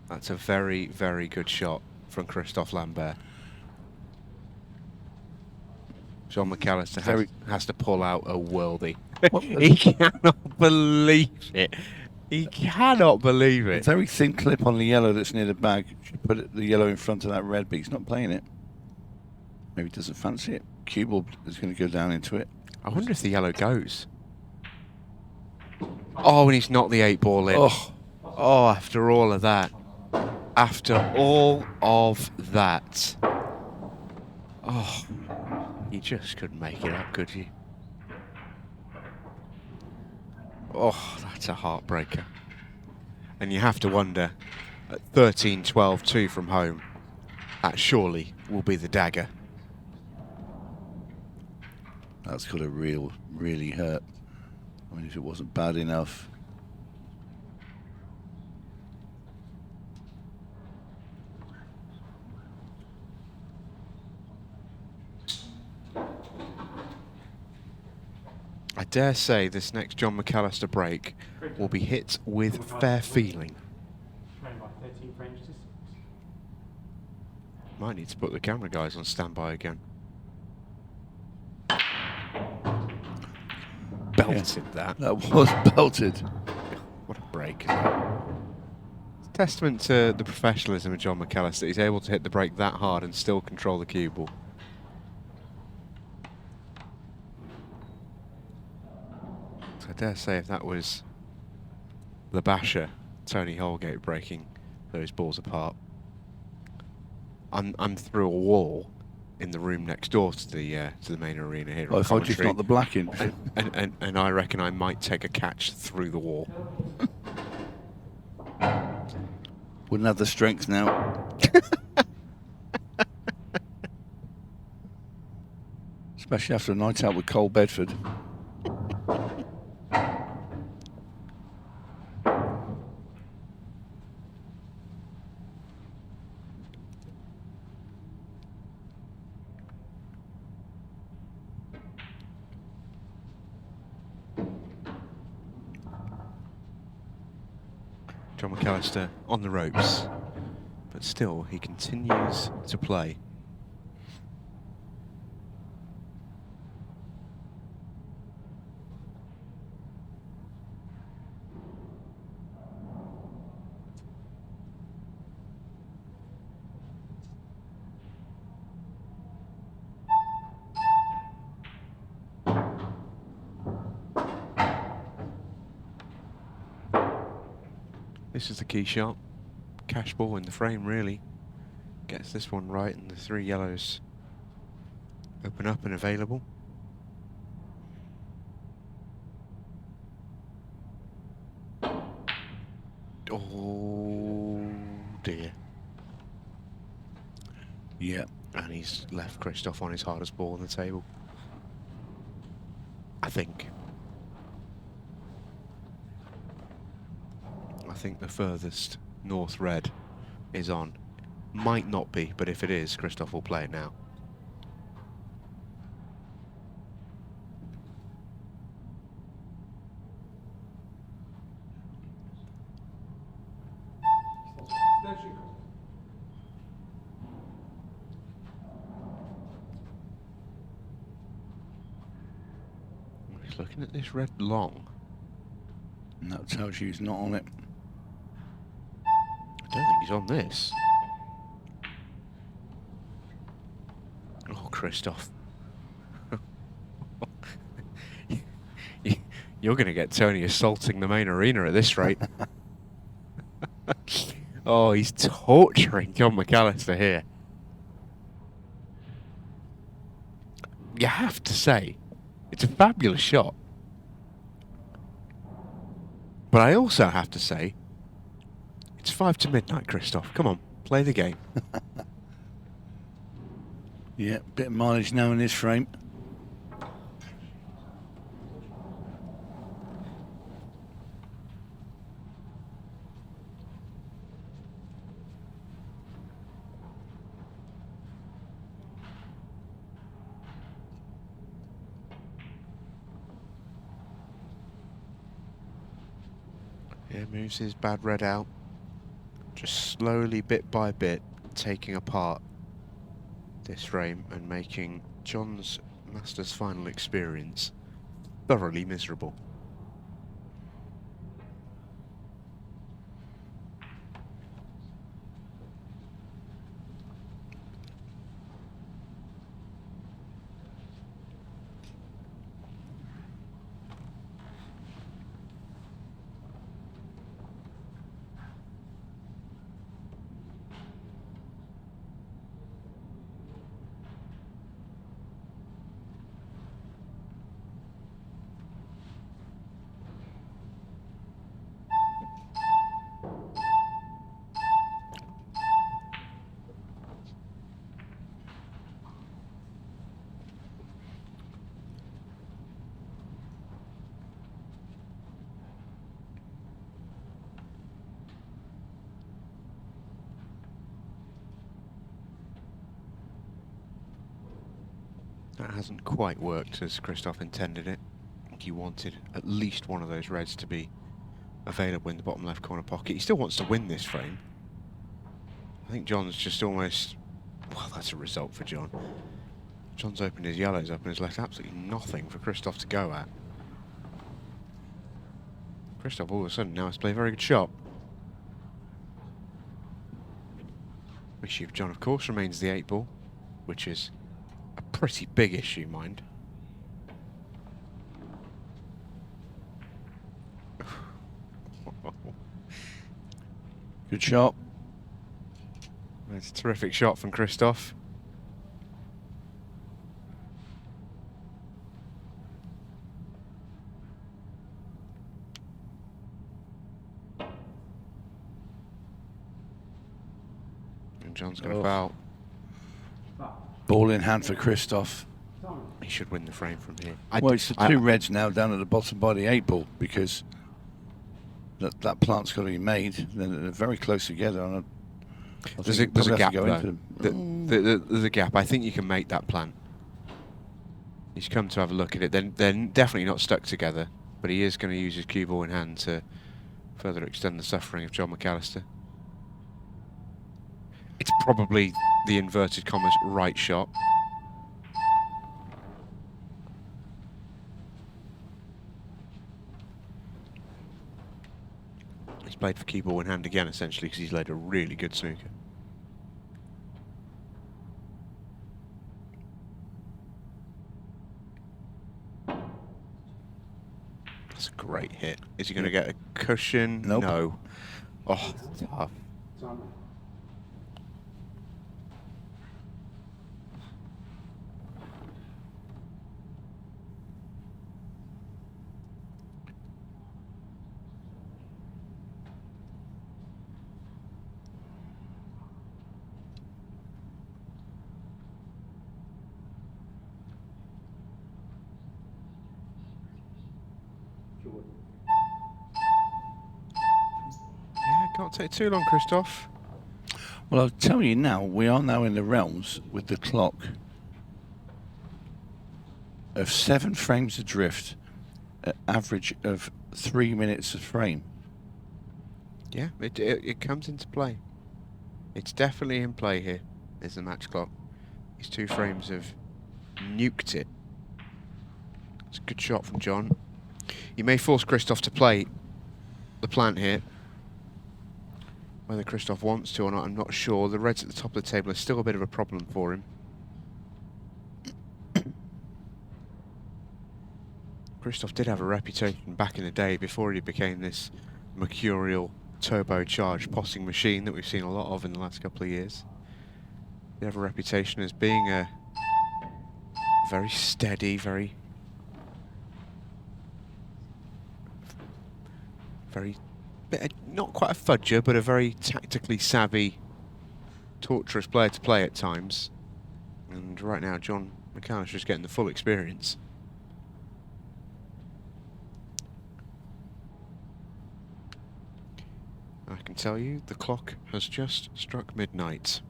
That's a very, very good shot from Christophe Lambert. Jon McAllister has to pull out a worldie. He cannot believe it. He cannot believe it. A very thin clip on the yellow that's near the bag. Should put the yellow in front of that red, but he's not playing it. Maybe he doesn't fancy it. Cue ball is going to go down into it. I wonder if the yellow goes. Oh, and he's knocked the 8-ball in. Oh, after all of that. After all of that. Oh, you just couldn't make it up, could you? Oh, that's a heartbreaker. And you have to wonder, at 13-12-2 from home, that surely will be the dagger. That's got to really hurt. I mean, if it wasn't bad enough. I dare say this next Jon McAllister break will be hit with fair feeling. Playing by 13 frames to 6. Might need to put the camera guys on standby again. Belted that. That was belted. What a break. It's a testament to the professionalism of Jon McAllister. He's able to hit the break that hard and still control the cue ball. So I dare say if that was the basher, Tony Holgate breaking those balls apart, I'm through a wall in the room next door to the main arena here. Well, if I just knocked the black in. And I reckon I might take a catch through the wall. Wouldn't have the strength now. Especially after a night out with 𝗘𝗃𝗵𝗵𝗑. Jon McAllister on the ropes, but still he continues to play. This is the key shot. Cash ball in the frame, really. Gets this one right, and the 3 yellows open up and available. Oh dear. Yeah. And he's left Christophe on his hardest ball on the table. I think the furthest north red is on. Might not be, but if it is, Christophe will play it now. He's looking at this red long. And that tells you he's not on it. I don't think he's on this. Oh, Christophe. You're going to get Tony assaulting the main arena at this rate. Oh, he's torturing Jon McAllister here. You have to say, it's a fabulous shot. But I also have to say, it's 5 to midnight, Christophe. Come on, play the game. Yeah, bit of mileage now in this frame. Yeah, moves his bad red out. Just slowly, bit by bit, taking apart this frame and making Jon's Masters final experience thoroughly miserable. That hasn't quite worked as Christophe intended it. I think he wanted at least one of those reds to be available in the bottom left corner pocket. He still wants to win this frame. I think Jon's just almost... Well, that's a result for Jon. Jon's opened his yellows up and has left absolutely nothing for Christophe to go at. Christophe all of a sudden now has to play a very good shot. Issue of Jon, of course, remains the 8 ball, which is a pretty big issue, mind. Good shot. It's a terrific shot from Christophe. And Jon's going to foul. Ball in hand for Christophe. He should win the frame from here. Well, it's the 2 reds now down at the bottom by the 8 ball because that plant's got to be made. Then they're very close together. And there's a gap though. There's a gap. I think you can make that plant. He's come to have a look at it. They're definitely not stuck together, but he is going to use his cue ball in hand to further extend the suffering of Jon McAllister. It's probably the inverted commas right shot. He's played for cue ball in hand again, essentially, because he's laid a really good snooker. That's a great hit. Is he going to get a cushion? Nope. No. Oh, tough. Yeah, can't take too long, Christophe. Well, I'll tell you now, we are now in the realms with the clock of 7 frames adrift, at average of 3 minutes a frame. Yeah, it comes into play. It's definitely in play here, is the match clock. These 2 frames have nuked it. It's a good shot from Jon. He may force Christophe to play the plant here. Whether Christophe wants to or not, I'm not sure. The reds at the top of the table are still a bit of a problem for him. Christophe did have a reputation back in the day before he became this mercurial turbocharged potting machine that we've seen a lot of in the last couple of years. He had a reputation as being a very steady, very not quite a fudger, but a very tactically savvy, torturous player to play at times. And right now, Jon McAllister is getting the full experience. I can tell you, the clock has just struck midnight.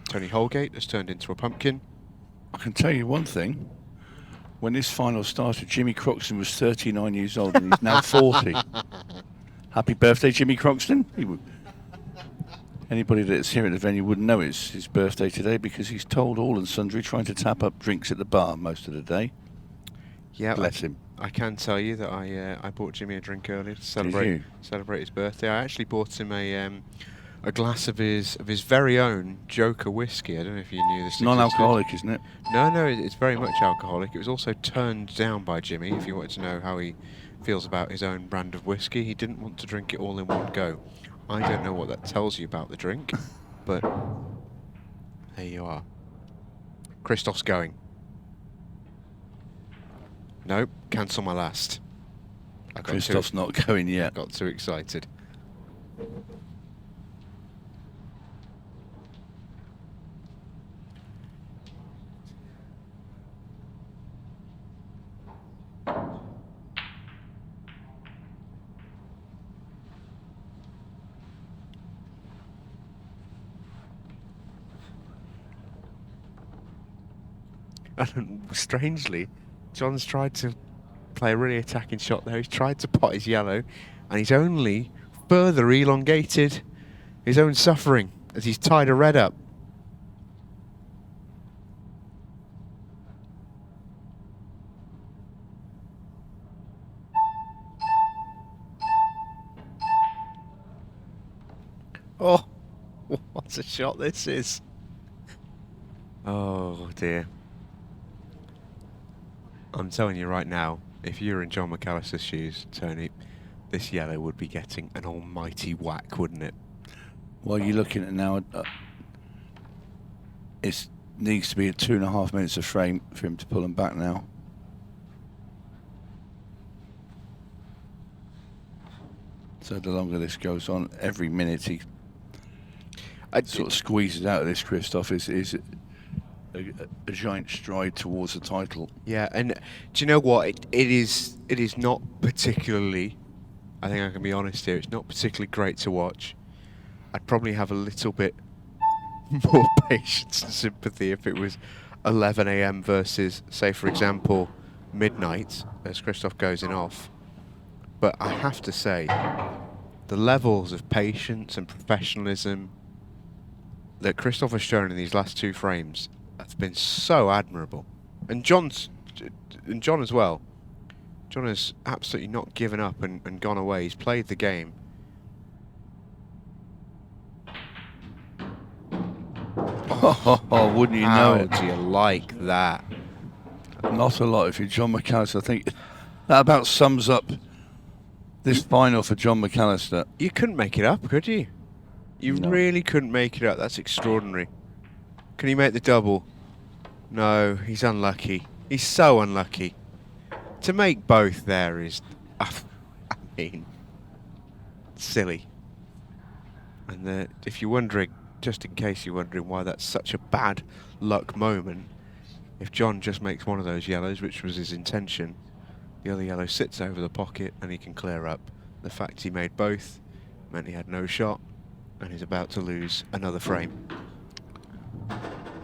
𝗏𝗏𝗏𝗏 has turned into a pumpkin. I can tell you one thing. When this final started, Jimmy Croxton was 39 years old and he's now 40. Happy birthday, Jimmy Croxton. Anybody that's here at the venue wouldn't know it's his birthday today because he's told all and sundry trying to tap up drinks at the bar most of the day. Yeah, bless him. I can tell you that I bought Jimmy a drink earlier to celebrate his birthday. I actually bought him a glass of his very own Joker whiskey. I don't know if you knew this. Non-alcoholic, isn't it? No, it's very much alcoholic. It was also turned down by Jimmy. If you wanted to know how he feels about his own brand of whiskey, he didn't want to drink it all in one go. I don't know what that tells you about the drink, but there you are. Christophe's going. No, cancel my last. Christophe's not going yet. I got too excited. And strangely, Jon's tried to play a really attacking shot there. He's tried to pot his yellow, and he's only further elongated his own suffering as he's tied a red up. Oh, what a shot this is. Oh dear. I'm telling you right now, if you were in Jon McAllister's shoes, Tony, this yellow would be getting an almighty whack, wouldn't it? Well, you're looking at now, it needs to be at 2.5 minutes of frame for him to pull them back now. So the longer this goes on, every minute he sort of squeezes out of this, Christophe, is a giant stride towards the title. Yeah, and do you know what? It is not particularly, I think I can be honest here, it's not particularly great to watch. I'd probably have a little bit more patience and sympathy if it was 11 AM versus, say, for example, midnight, as Christophe goes in off. But I have to say, the levels of patience and professionalism that Christophe has shown in these last 2 frames have been so admirable. And Jon as well. Jon has absolutely not given up and gone away. He's played the game. Oh, wouldn't you know it? How do you like that? Not a lot if you're Jon McAllister. I think that about sums up this final for Jon McAllister. You couldn't make it up, could you? You No. really couldn't make it up. That's extraordinary. Can he make the double? No, he's unlucky. He's so unlucky. To make both there is, I mean, silly. And if you're wondering, just in case you're wondering why that's such a bad luck moment, if Jon just makes one of those yellows, which was his intention, the other yellow sits over the pocket and he can clear up. The fact he made both meant he had no shot, and he's about to lose another frame.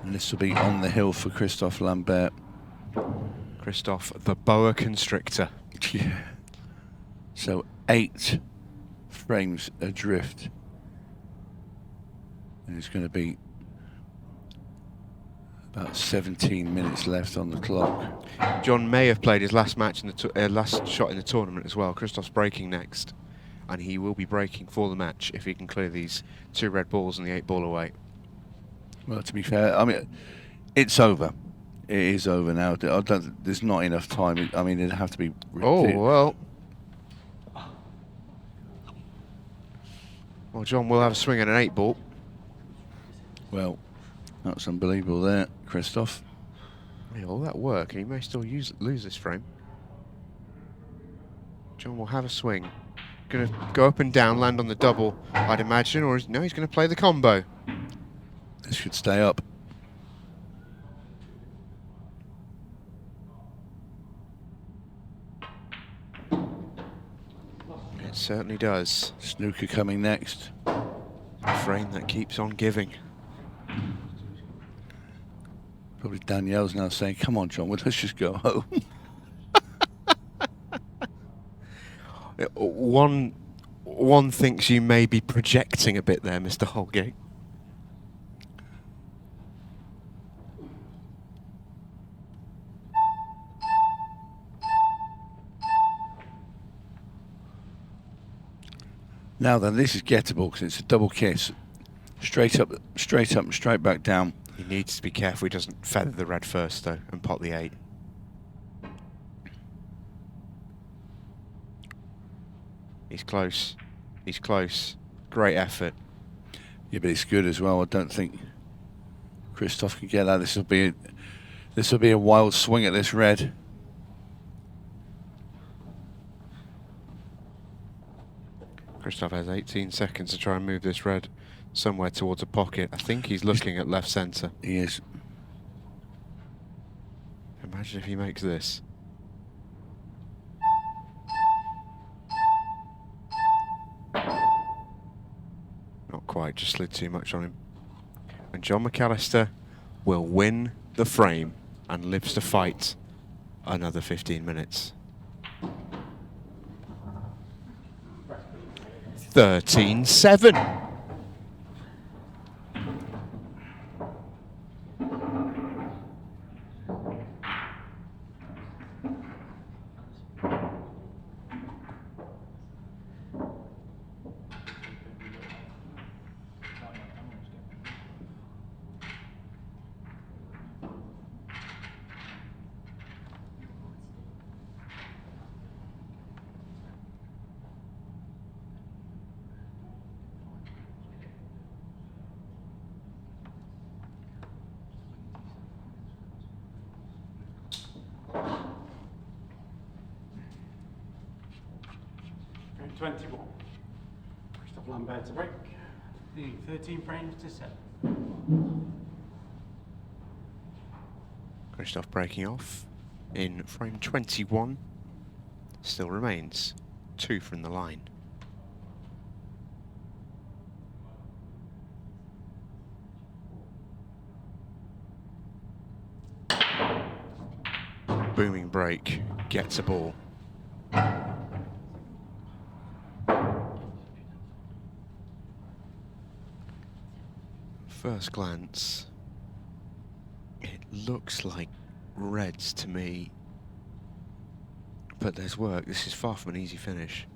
And this will be on the hill for Christophe Lambert. Christophe, the boa constrictor. Yeah. So 8 frames adrift. And it's going to be about 17 minutes left on the clock. Jon may have played his last match in the last shot in the tournament as well. Christophe's breaking next, and he will be breaking for the match if he can clear these 2 red balls and the 8 ball away. Well, to be fair, I mean, it's over. It is over now. There's not enough time. I mean, it'd have to be... Oh, well. Well, Jon will have a swing at an 8 ball. Well, that's unbelievable there, Christophe. Yeah, all that work, and he may still lose this frame. Jon will have a swing. Going to go up and down, land on the double, I'd imagine, or no, he's going to play the combo. This should stay up. It certainly does. Snooker coming next. A frame that keeps on giving. Probably Danielle's now saying, come on, Jon, well, let's just go home. One thinks you may be projecting a bit there, Mr. Holgate. Now then, this is gettable because it's a double kiss. Straight up, and straight back down. He needs to be careful he doesn't feather the red first, though, and pot the 8. He's close. He's close. Great effort. Yeah, but it's good as well. I don't think Christophe can get that. This will be a wild swing at this red. Christophe has 18 seconds to try and move this red somewhere towards a pocket. I think he's looking at left centre. He is. Imagine if he makes this. Not quite, just slid too much on him. And Jon McAllister will win the frame and lives to fight another 15 minutes. 13-7. Frame 21. Christophe Lambert to break. The 13 frames to 7. Christophe breaking off in frame 21. Still remains 2 from the line. Booming break, gets a ball. First glance, it looks like reds to me, but there's work. This is far from an easy finish.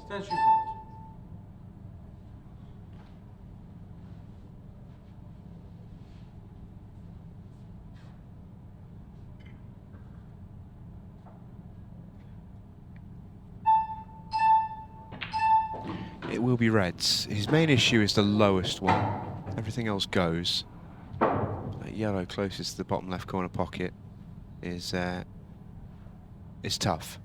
Stand shoot goals. It will be reds. His main issue is the lowest one. Everything else goes. That yellow closest to the bottom left corner pocket is tough.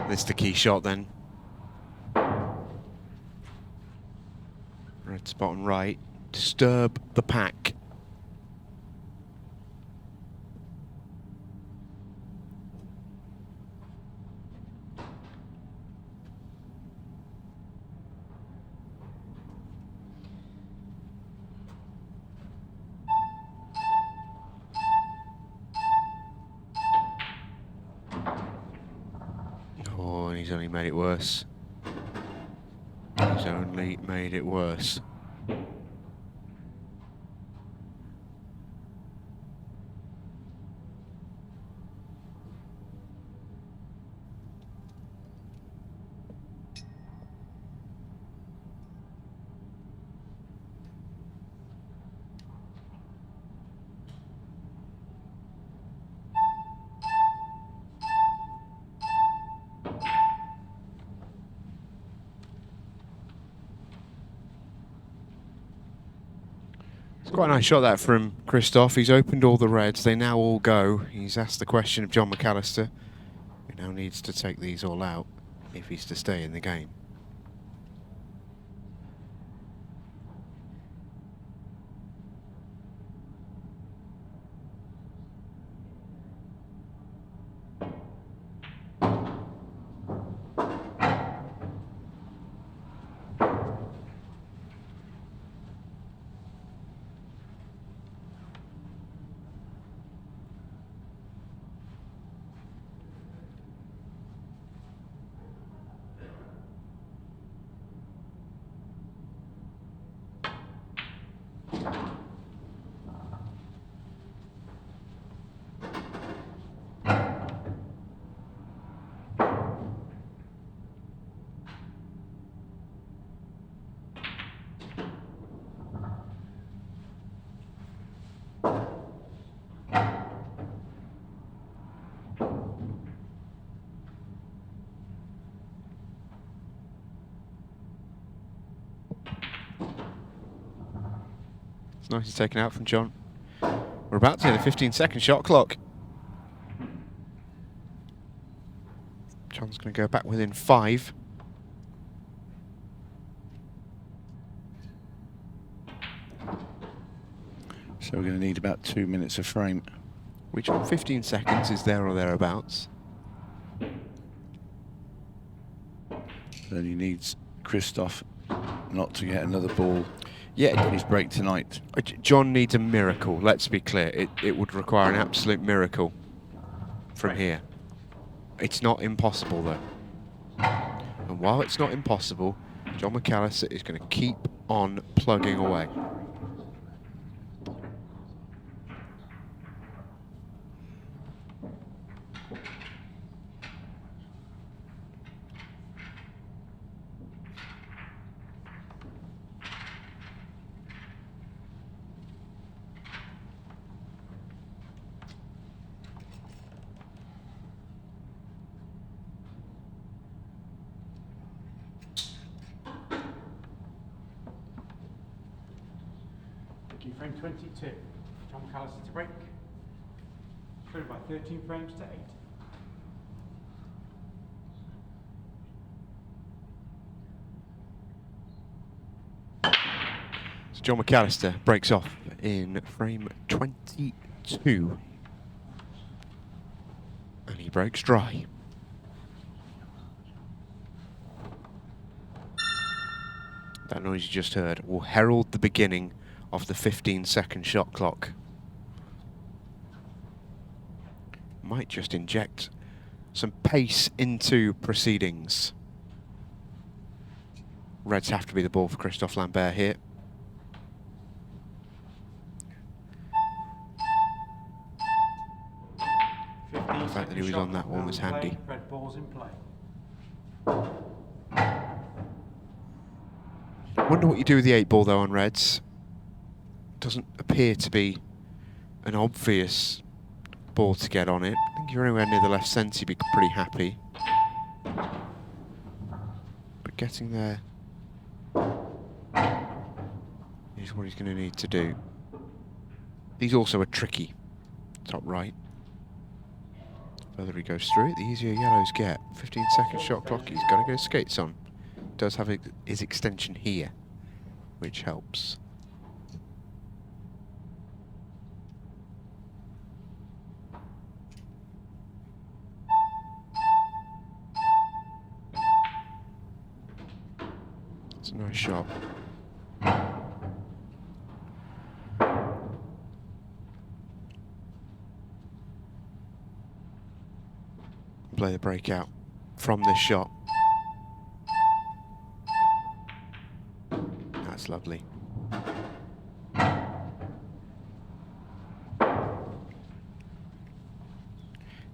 This is the key shot then. Red's bottom right. Disturb the pack. Oh, and he's only made it worse. He's only made it worse. Quite a nice shot that from Christophe. He's opened all the reds. They now all go. He's asked the question of Jon McAllister, who now needs to take these all out if he's to stay in the game. Nicely taken out from Jon. We're about to hit the 15-second shot clock. Jon's going to go back within 5. So we're going to need about 2 minutes of frame. Which on 15 seconds is there or thereabouts. Then he needs Christophe not to get another ball Yeah, in his break tonight. Jon needs a miracle, let's be clear. It would require an absolute miracle from here. It's not impossible, though. And while it's not impossible, Jon McAllister is going to keep on plugging away. Thank you. Frame 22. Jon McAllister to break. Followed by 13 frames to 8. So Jon McAllister breaks off in frame 22. And he breaks dry. That noise you just heard will herald the beginning of the 15-second shot clock. Might just inject some pace into proceedings. Reds have to be the ball for Christophe Lambert here. The fact that he was on that one was handy. Red balls in play. Wonder what you do with the 8 ball though on Reds. Doesn't appear to be an obvious ball to get on it. I think if you're anywhere near the left centre, you'd be pretty happy. But getting there is what he's going to need to do. These also are tricky. Top right. The further he goes through it, the easier yellows get. 15-second shot clock, he's got to go skates on. Does have his extension here, which helps. It's a nice shot. Play the breakout from this shot. That's lovely.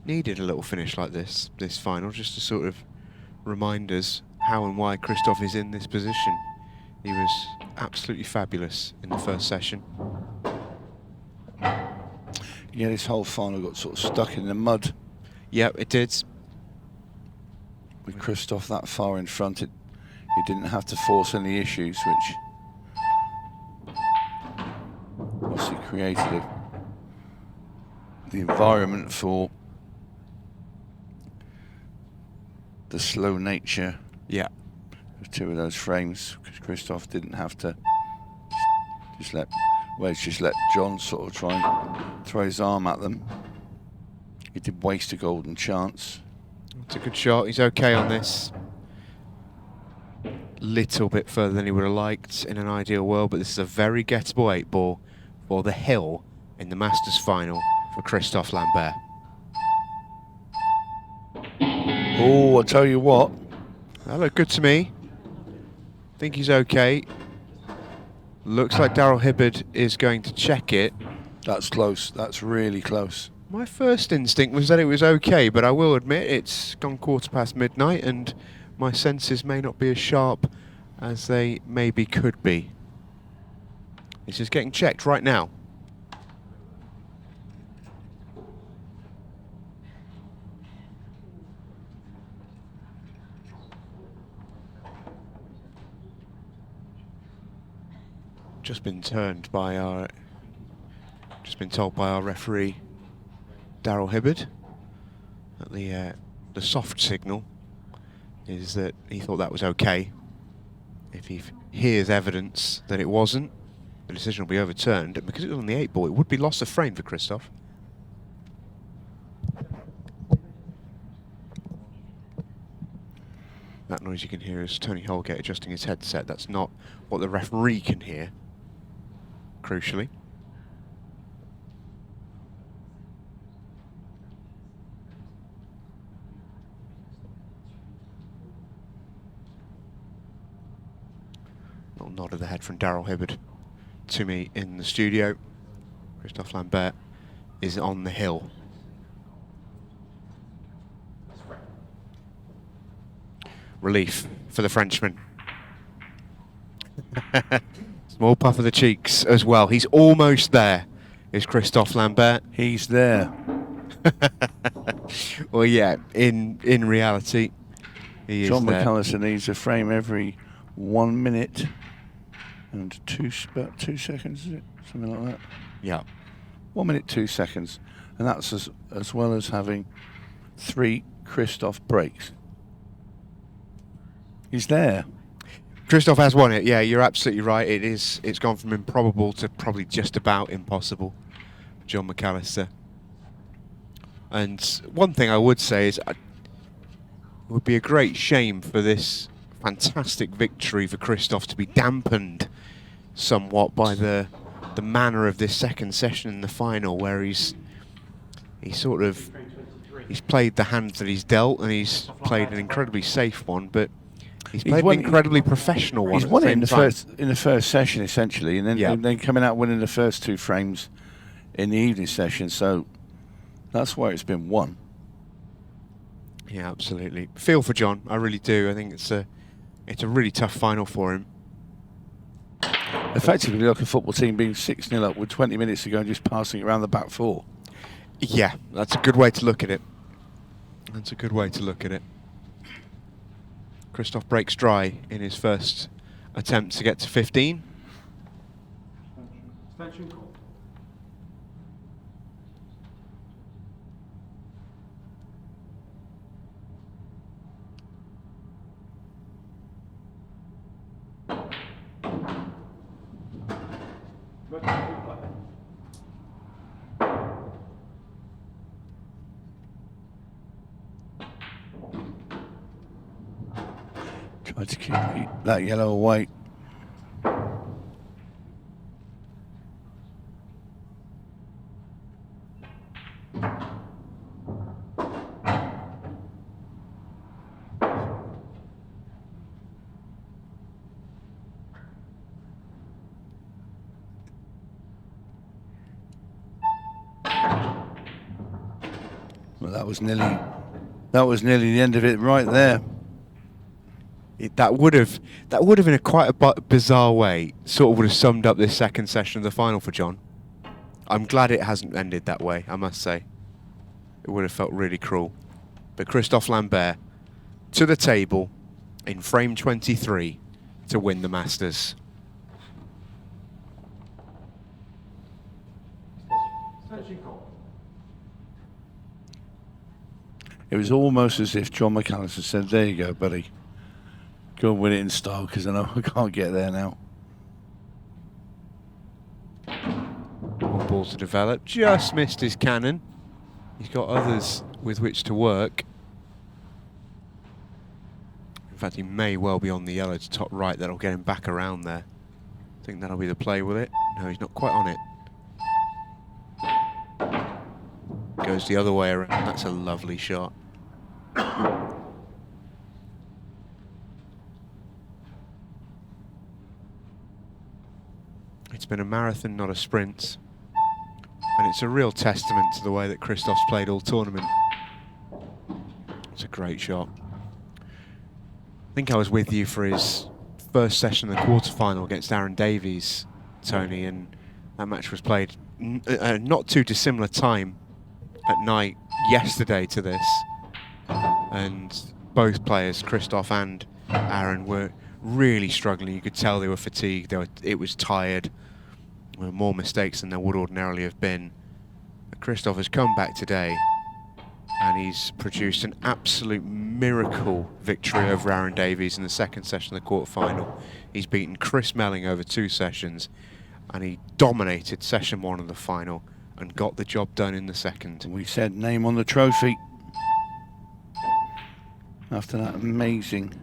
Needed a little finish like this final, just to sort of remind us how and why Christophe is in this position. He was absolutely fabulous in the first session. Yeah, this whole final got sort of stuck in the mud. Yep, it did. With Christophe that far in front, he didn't have to force any issues, which obviously created the environment for the slow nature Yeah. of 2 of those frames, because Christophe didn't have to just let Jon sort of try and throw his arm at them. He did waste a golden chance. It's a good shot. He's okay on this. Little bit further than he would have liked in an ideal world, but this is a very gettable 8 ball for the hill in the Masters final for Christophe Lambert. Oh, I tell you what. That looked good to me. Think he's okay. Looks like 𝗨𝗪𝗔 is going to check it. That's close. That's really close. My first instinct was that it was okay, but I will admit it's gone midnight and my senses may not be as sharp as they maybe could be. This is getting checked right now. just been told by our referee 𝗪𝗏𝗪𝗏 that the soft signal is that he thought that was okay. If he hears evidence that it wasn't, the decision will be overturned. And because it was on the 8 ball, it would be loss of frame for Christophe. That noise you can hear is 𝗏𝗃𝗍𝗁 adjusting his headset. That's not what the referee can hear, crucially. Little nod of the head from 𝗪𝗏𝗪𝗏 to me in the studio. Christophe Lambert is on the hill. Relief for the Frenchman. Small puff of the cheeks as well. He's almost there, is Christophe Lambert. He's there. Well, yeah, in reality, he is Jon there. McAllister needs a frame every 1 minute and about 2 seconds, is it? Something like that. Yeah. 1 minute, 2 seconds. And that's as well as having 3 Christophe breaks. He's there. Christophe has won it. Yeah, you're absolutely right. It's gone from improbable to probably just about impossible for Jon McAllister. And one thing I would say is it would be a great shame for this fantastic victory for Christophe to be dampened somewhat by the manner of this second session in the final, where he's played the hands that he's dealt, and he's played an incredibly safe one, but he's played an incredibly professional one. He's won it in the first session essentially, and then coming out winning the first 2 frames in the evening session. So that's why it's been won. Yeah, absolutely. Feel for Jon, I really do. I think it's a really tough final for him. Effectively, like a football team being 6-0 up with 20 minutes to go and just passing it around the back 4. Yeah, that's a good way to look at it. That's a good way to look at it. Christophe breaks dry in his first attempt to get to 15. Extension call. Try to keep that yellow away. Well, that was nearly the end of it right there. That would have in a quite a bizarre way sort of would have summed up this second session of the final for Jon. I'm glad it hasn't ended that way, I must say. It would have felt really cruel. But Christophe Lambert to the table in frame 23 to win the Masters. Extension call. It was almost as if Jon McAllister said, "There you go, buddy. Go and win it in style, because I know I can't get there now." One ball to develop. Just missed his cannon. He's got others with which to work. In fact, he may well be on the yellow to top right. That'll get him back around there. I think that'll be the play with it. No, he's not quite on it. Goes the other way around. That's a lovely shot. It's been a marathon, not a sprint. And it's a real testament to the way that Christophe's played all tournament. It's a great shot. I think I was with you for his first session in the quarterfinal against Aaron Davies, Tony, and that match was played not too dissimilar time at night yesterday to this. And both players, Christophe and Aaron, were really struggling. You could tell they were fatigued. It was tired. There were more mistakes than there would ordinarily have been. But Christophe has come back today, and he's produced an absolute miracle victory over Aaron Davies in the second session of the quarterfinal. He's beaten Chris Melling over 2 sessions, and he dominated session 1 of the final and got the job done in the second. We said name on the trophy. After that amazing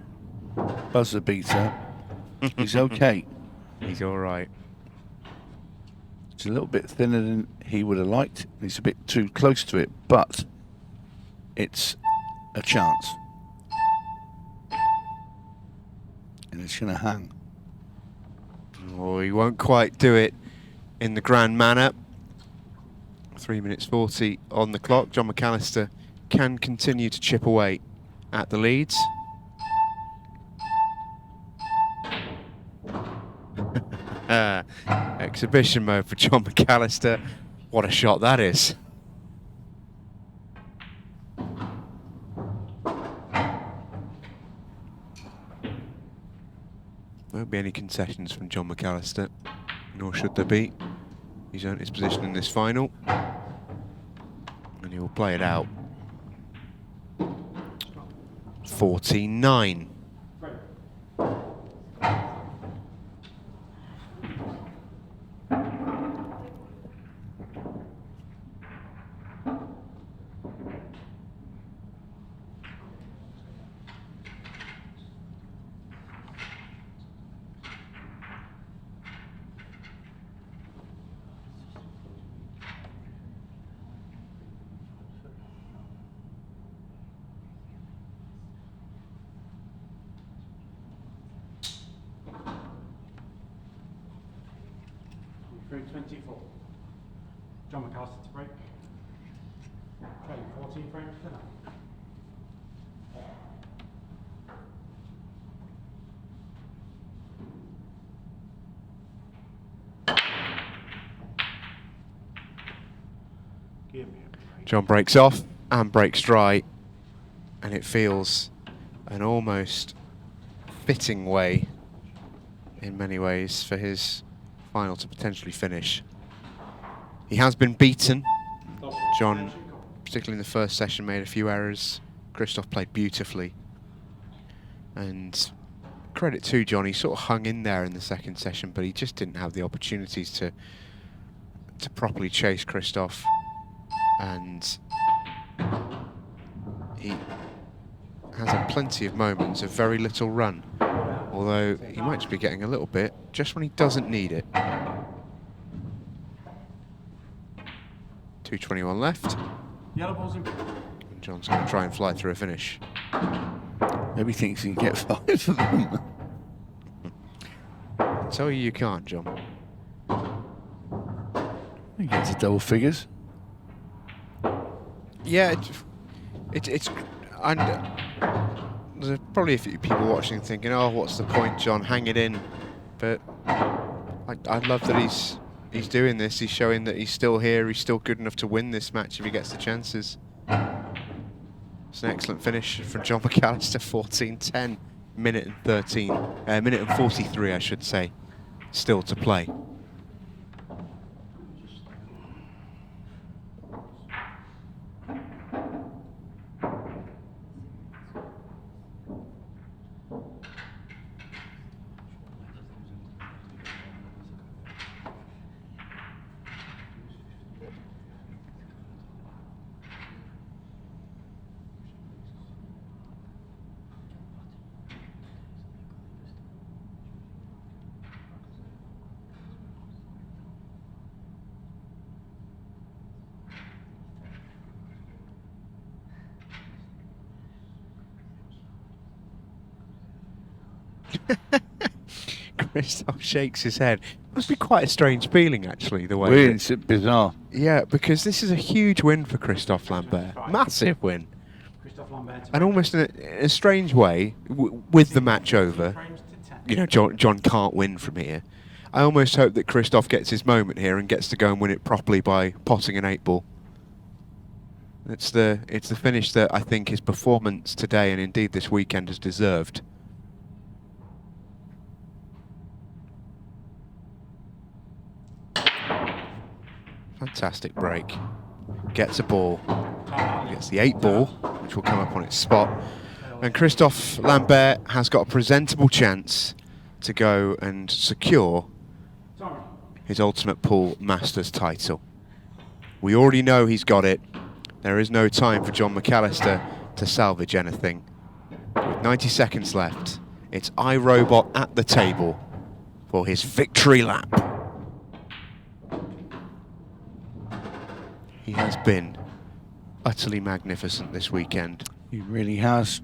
buzzer beater, he's okay. He's all right. It's a little bit thinner than he would have liked. He's a bit too close to it, but it's a chance. And it's going to hang. Oh, he won't quite do it in the grand manner. 3 minutes 40 on the clock. Jon McAllister can continue to chip away at the leads. Exhibition mode for Jon McAllister. What a shot that is. Won't be any concessions from Jon McAllister, nor should there be. He's earned his position in this final, and he will play it out. 14-9. Through 24. Jon McAllister to break. Trailing 14 frames to none. Give me a break. Jon breaks off and breaks dry, and it feels an almost fitting way, in many ways, for his final to potentially finish. He has been beaten. Jon, particularly in the first session, made a few errors. Christophe played beautifully. And credit to Jon, he sort of hung in there in the second session, but he just didn't have the opportunities to properly chase Christophe. And he has had plenty of moments of very little run, although he might just be getting a little bit just when he doesn't need it. 2:21 left. Yellow ball's in. And Jon's going to try and fly through a finish. Maybe he thinks he can get 5 of them. I tell you can't, Jon. He gets to double figures. Yeah, it's and there's probably a few people watching thinking, oh, what's the point, Jon? Hang it in. But I love that he's doing this. He's showing that he's still here. He's still good enough to win this match if he gets the chances. It's an excellent finish from Jon McAllister. 14-10, minute and 43, I should say, still to play. Christophe shakes his head. It must be quite a strange feeling, actually, the way. Weird, it's bizarre. Yeah, because this is a huge win for Christophe Lambert. Massive win. Christophe Lambert to And break. almost in a strange way, with the match over, 2 frames to 10. you know, Jon can't win from here. I almost hope that Christophe gets his moment here and gets to go and win it properly by potting an 8-ball. It's the finish that I think his performance today and indeed this weekend has deserved. Fantastic break. Gets a ball. Gets the 8 ball, which will come up on its spot. And Christophe Lambert has got a presentable chance to go and secure his Ultimate Pool Masters title. We already know he's got it. There is no time for Jon McAllister to salvage anything. With 90 seconds left, it's iRobot at the table for his victory lap. He has been utterly magnificent this weekend. He really has.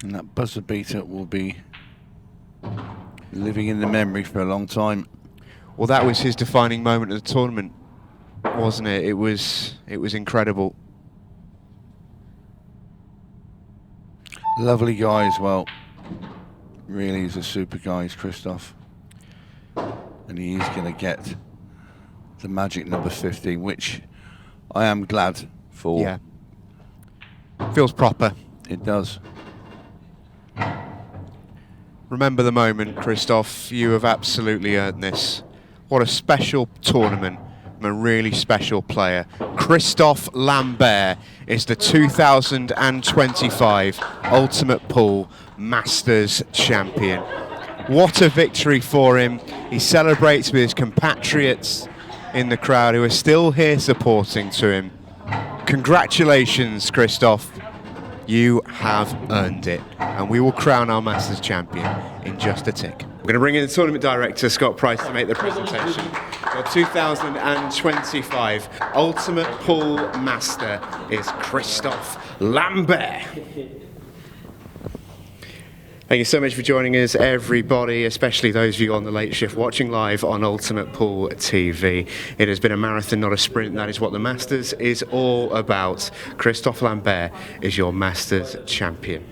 And that buzzer beater will be living in the memory for a long time. Well, that was his defining moment of the tournament, wasn't it? It was incredible. Lovely guy as well. Really is a super guy, is Christophe. And he is going to get the magic number 15, which I am glad for. Yeah. Feels proper. It does. Remember the moment, Christophe. You have absolutely earned this. What a special tournament. A really special player. Christophe Lambert is the 2025 Ultimate Pool Masters champion. What a victory for him. He celebrates with his compatriots in the crowd who are still here supporting to him. Congratulations, Christophe. You have earned it. And we will crown our Masters champion in just a tick. We're going to bring in the tournament director, Scott Price, to make the presentation. Your 2025 Ultimate Pool Master is Christophe Lambert. Thank you so much for joining us, everybody, especially those of you on the late shift watching live on Ultimate Pool TV. It has been a marathon, not a sprint. That is what the Masters is all about. Christophe Lambert is your Masters champion.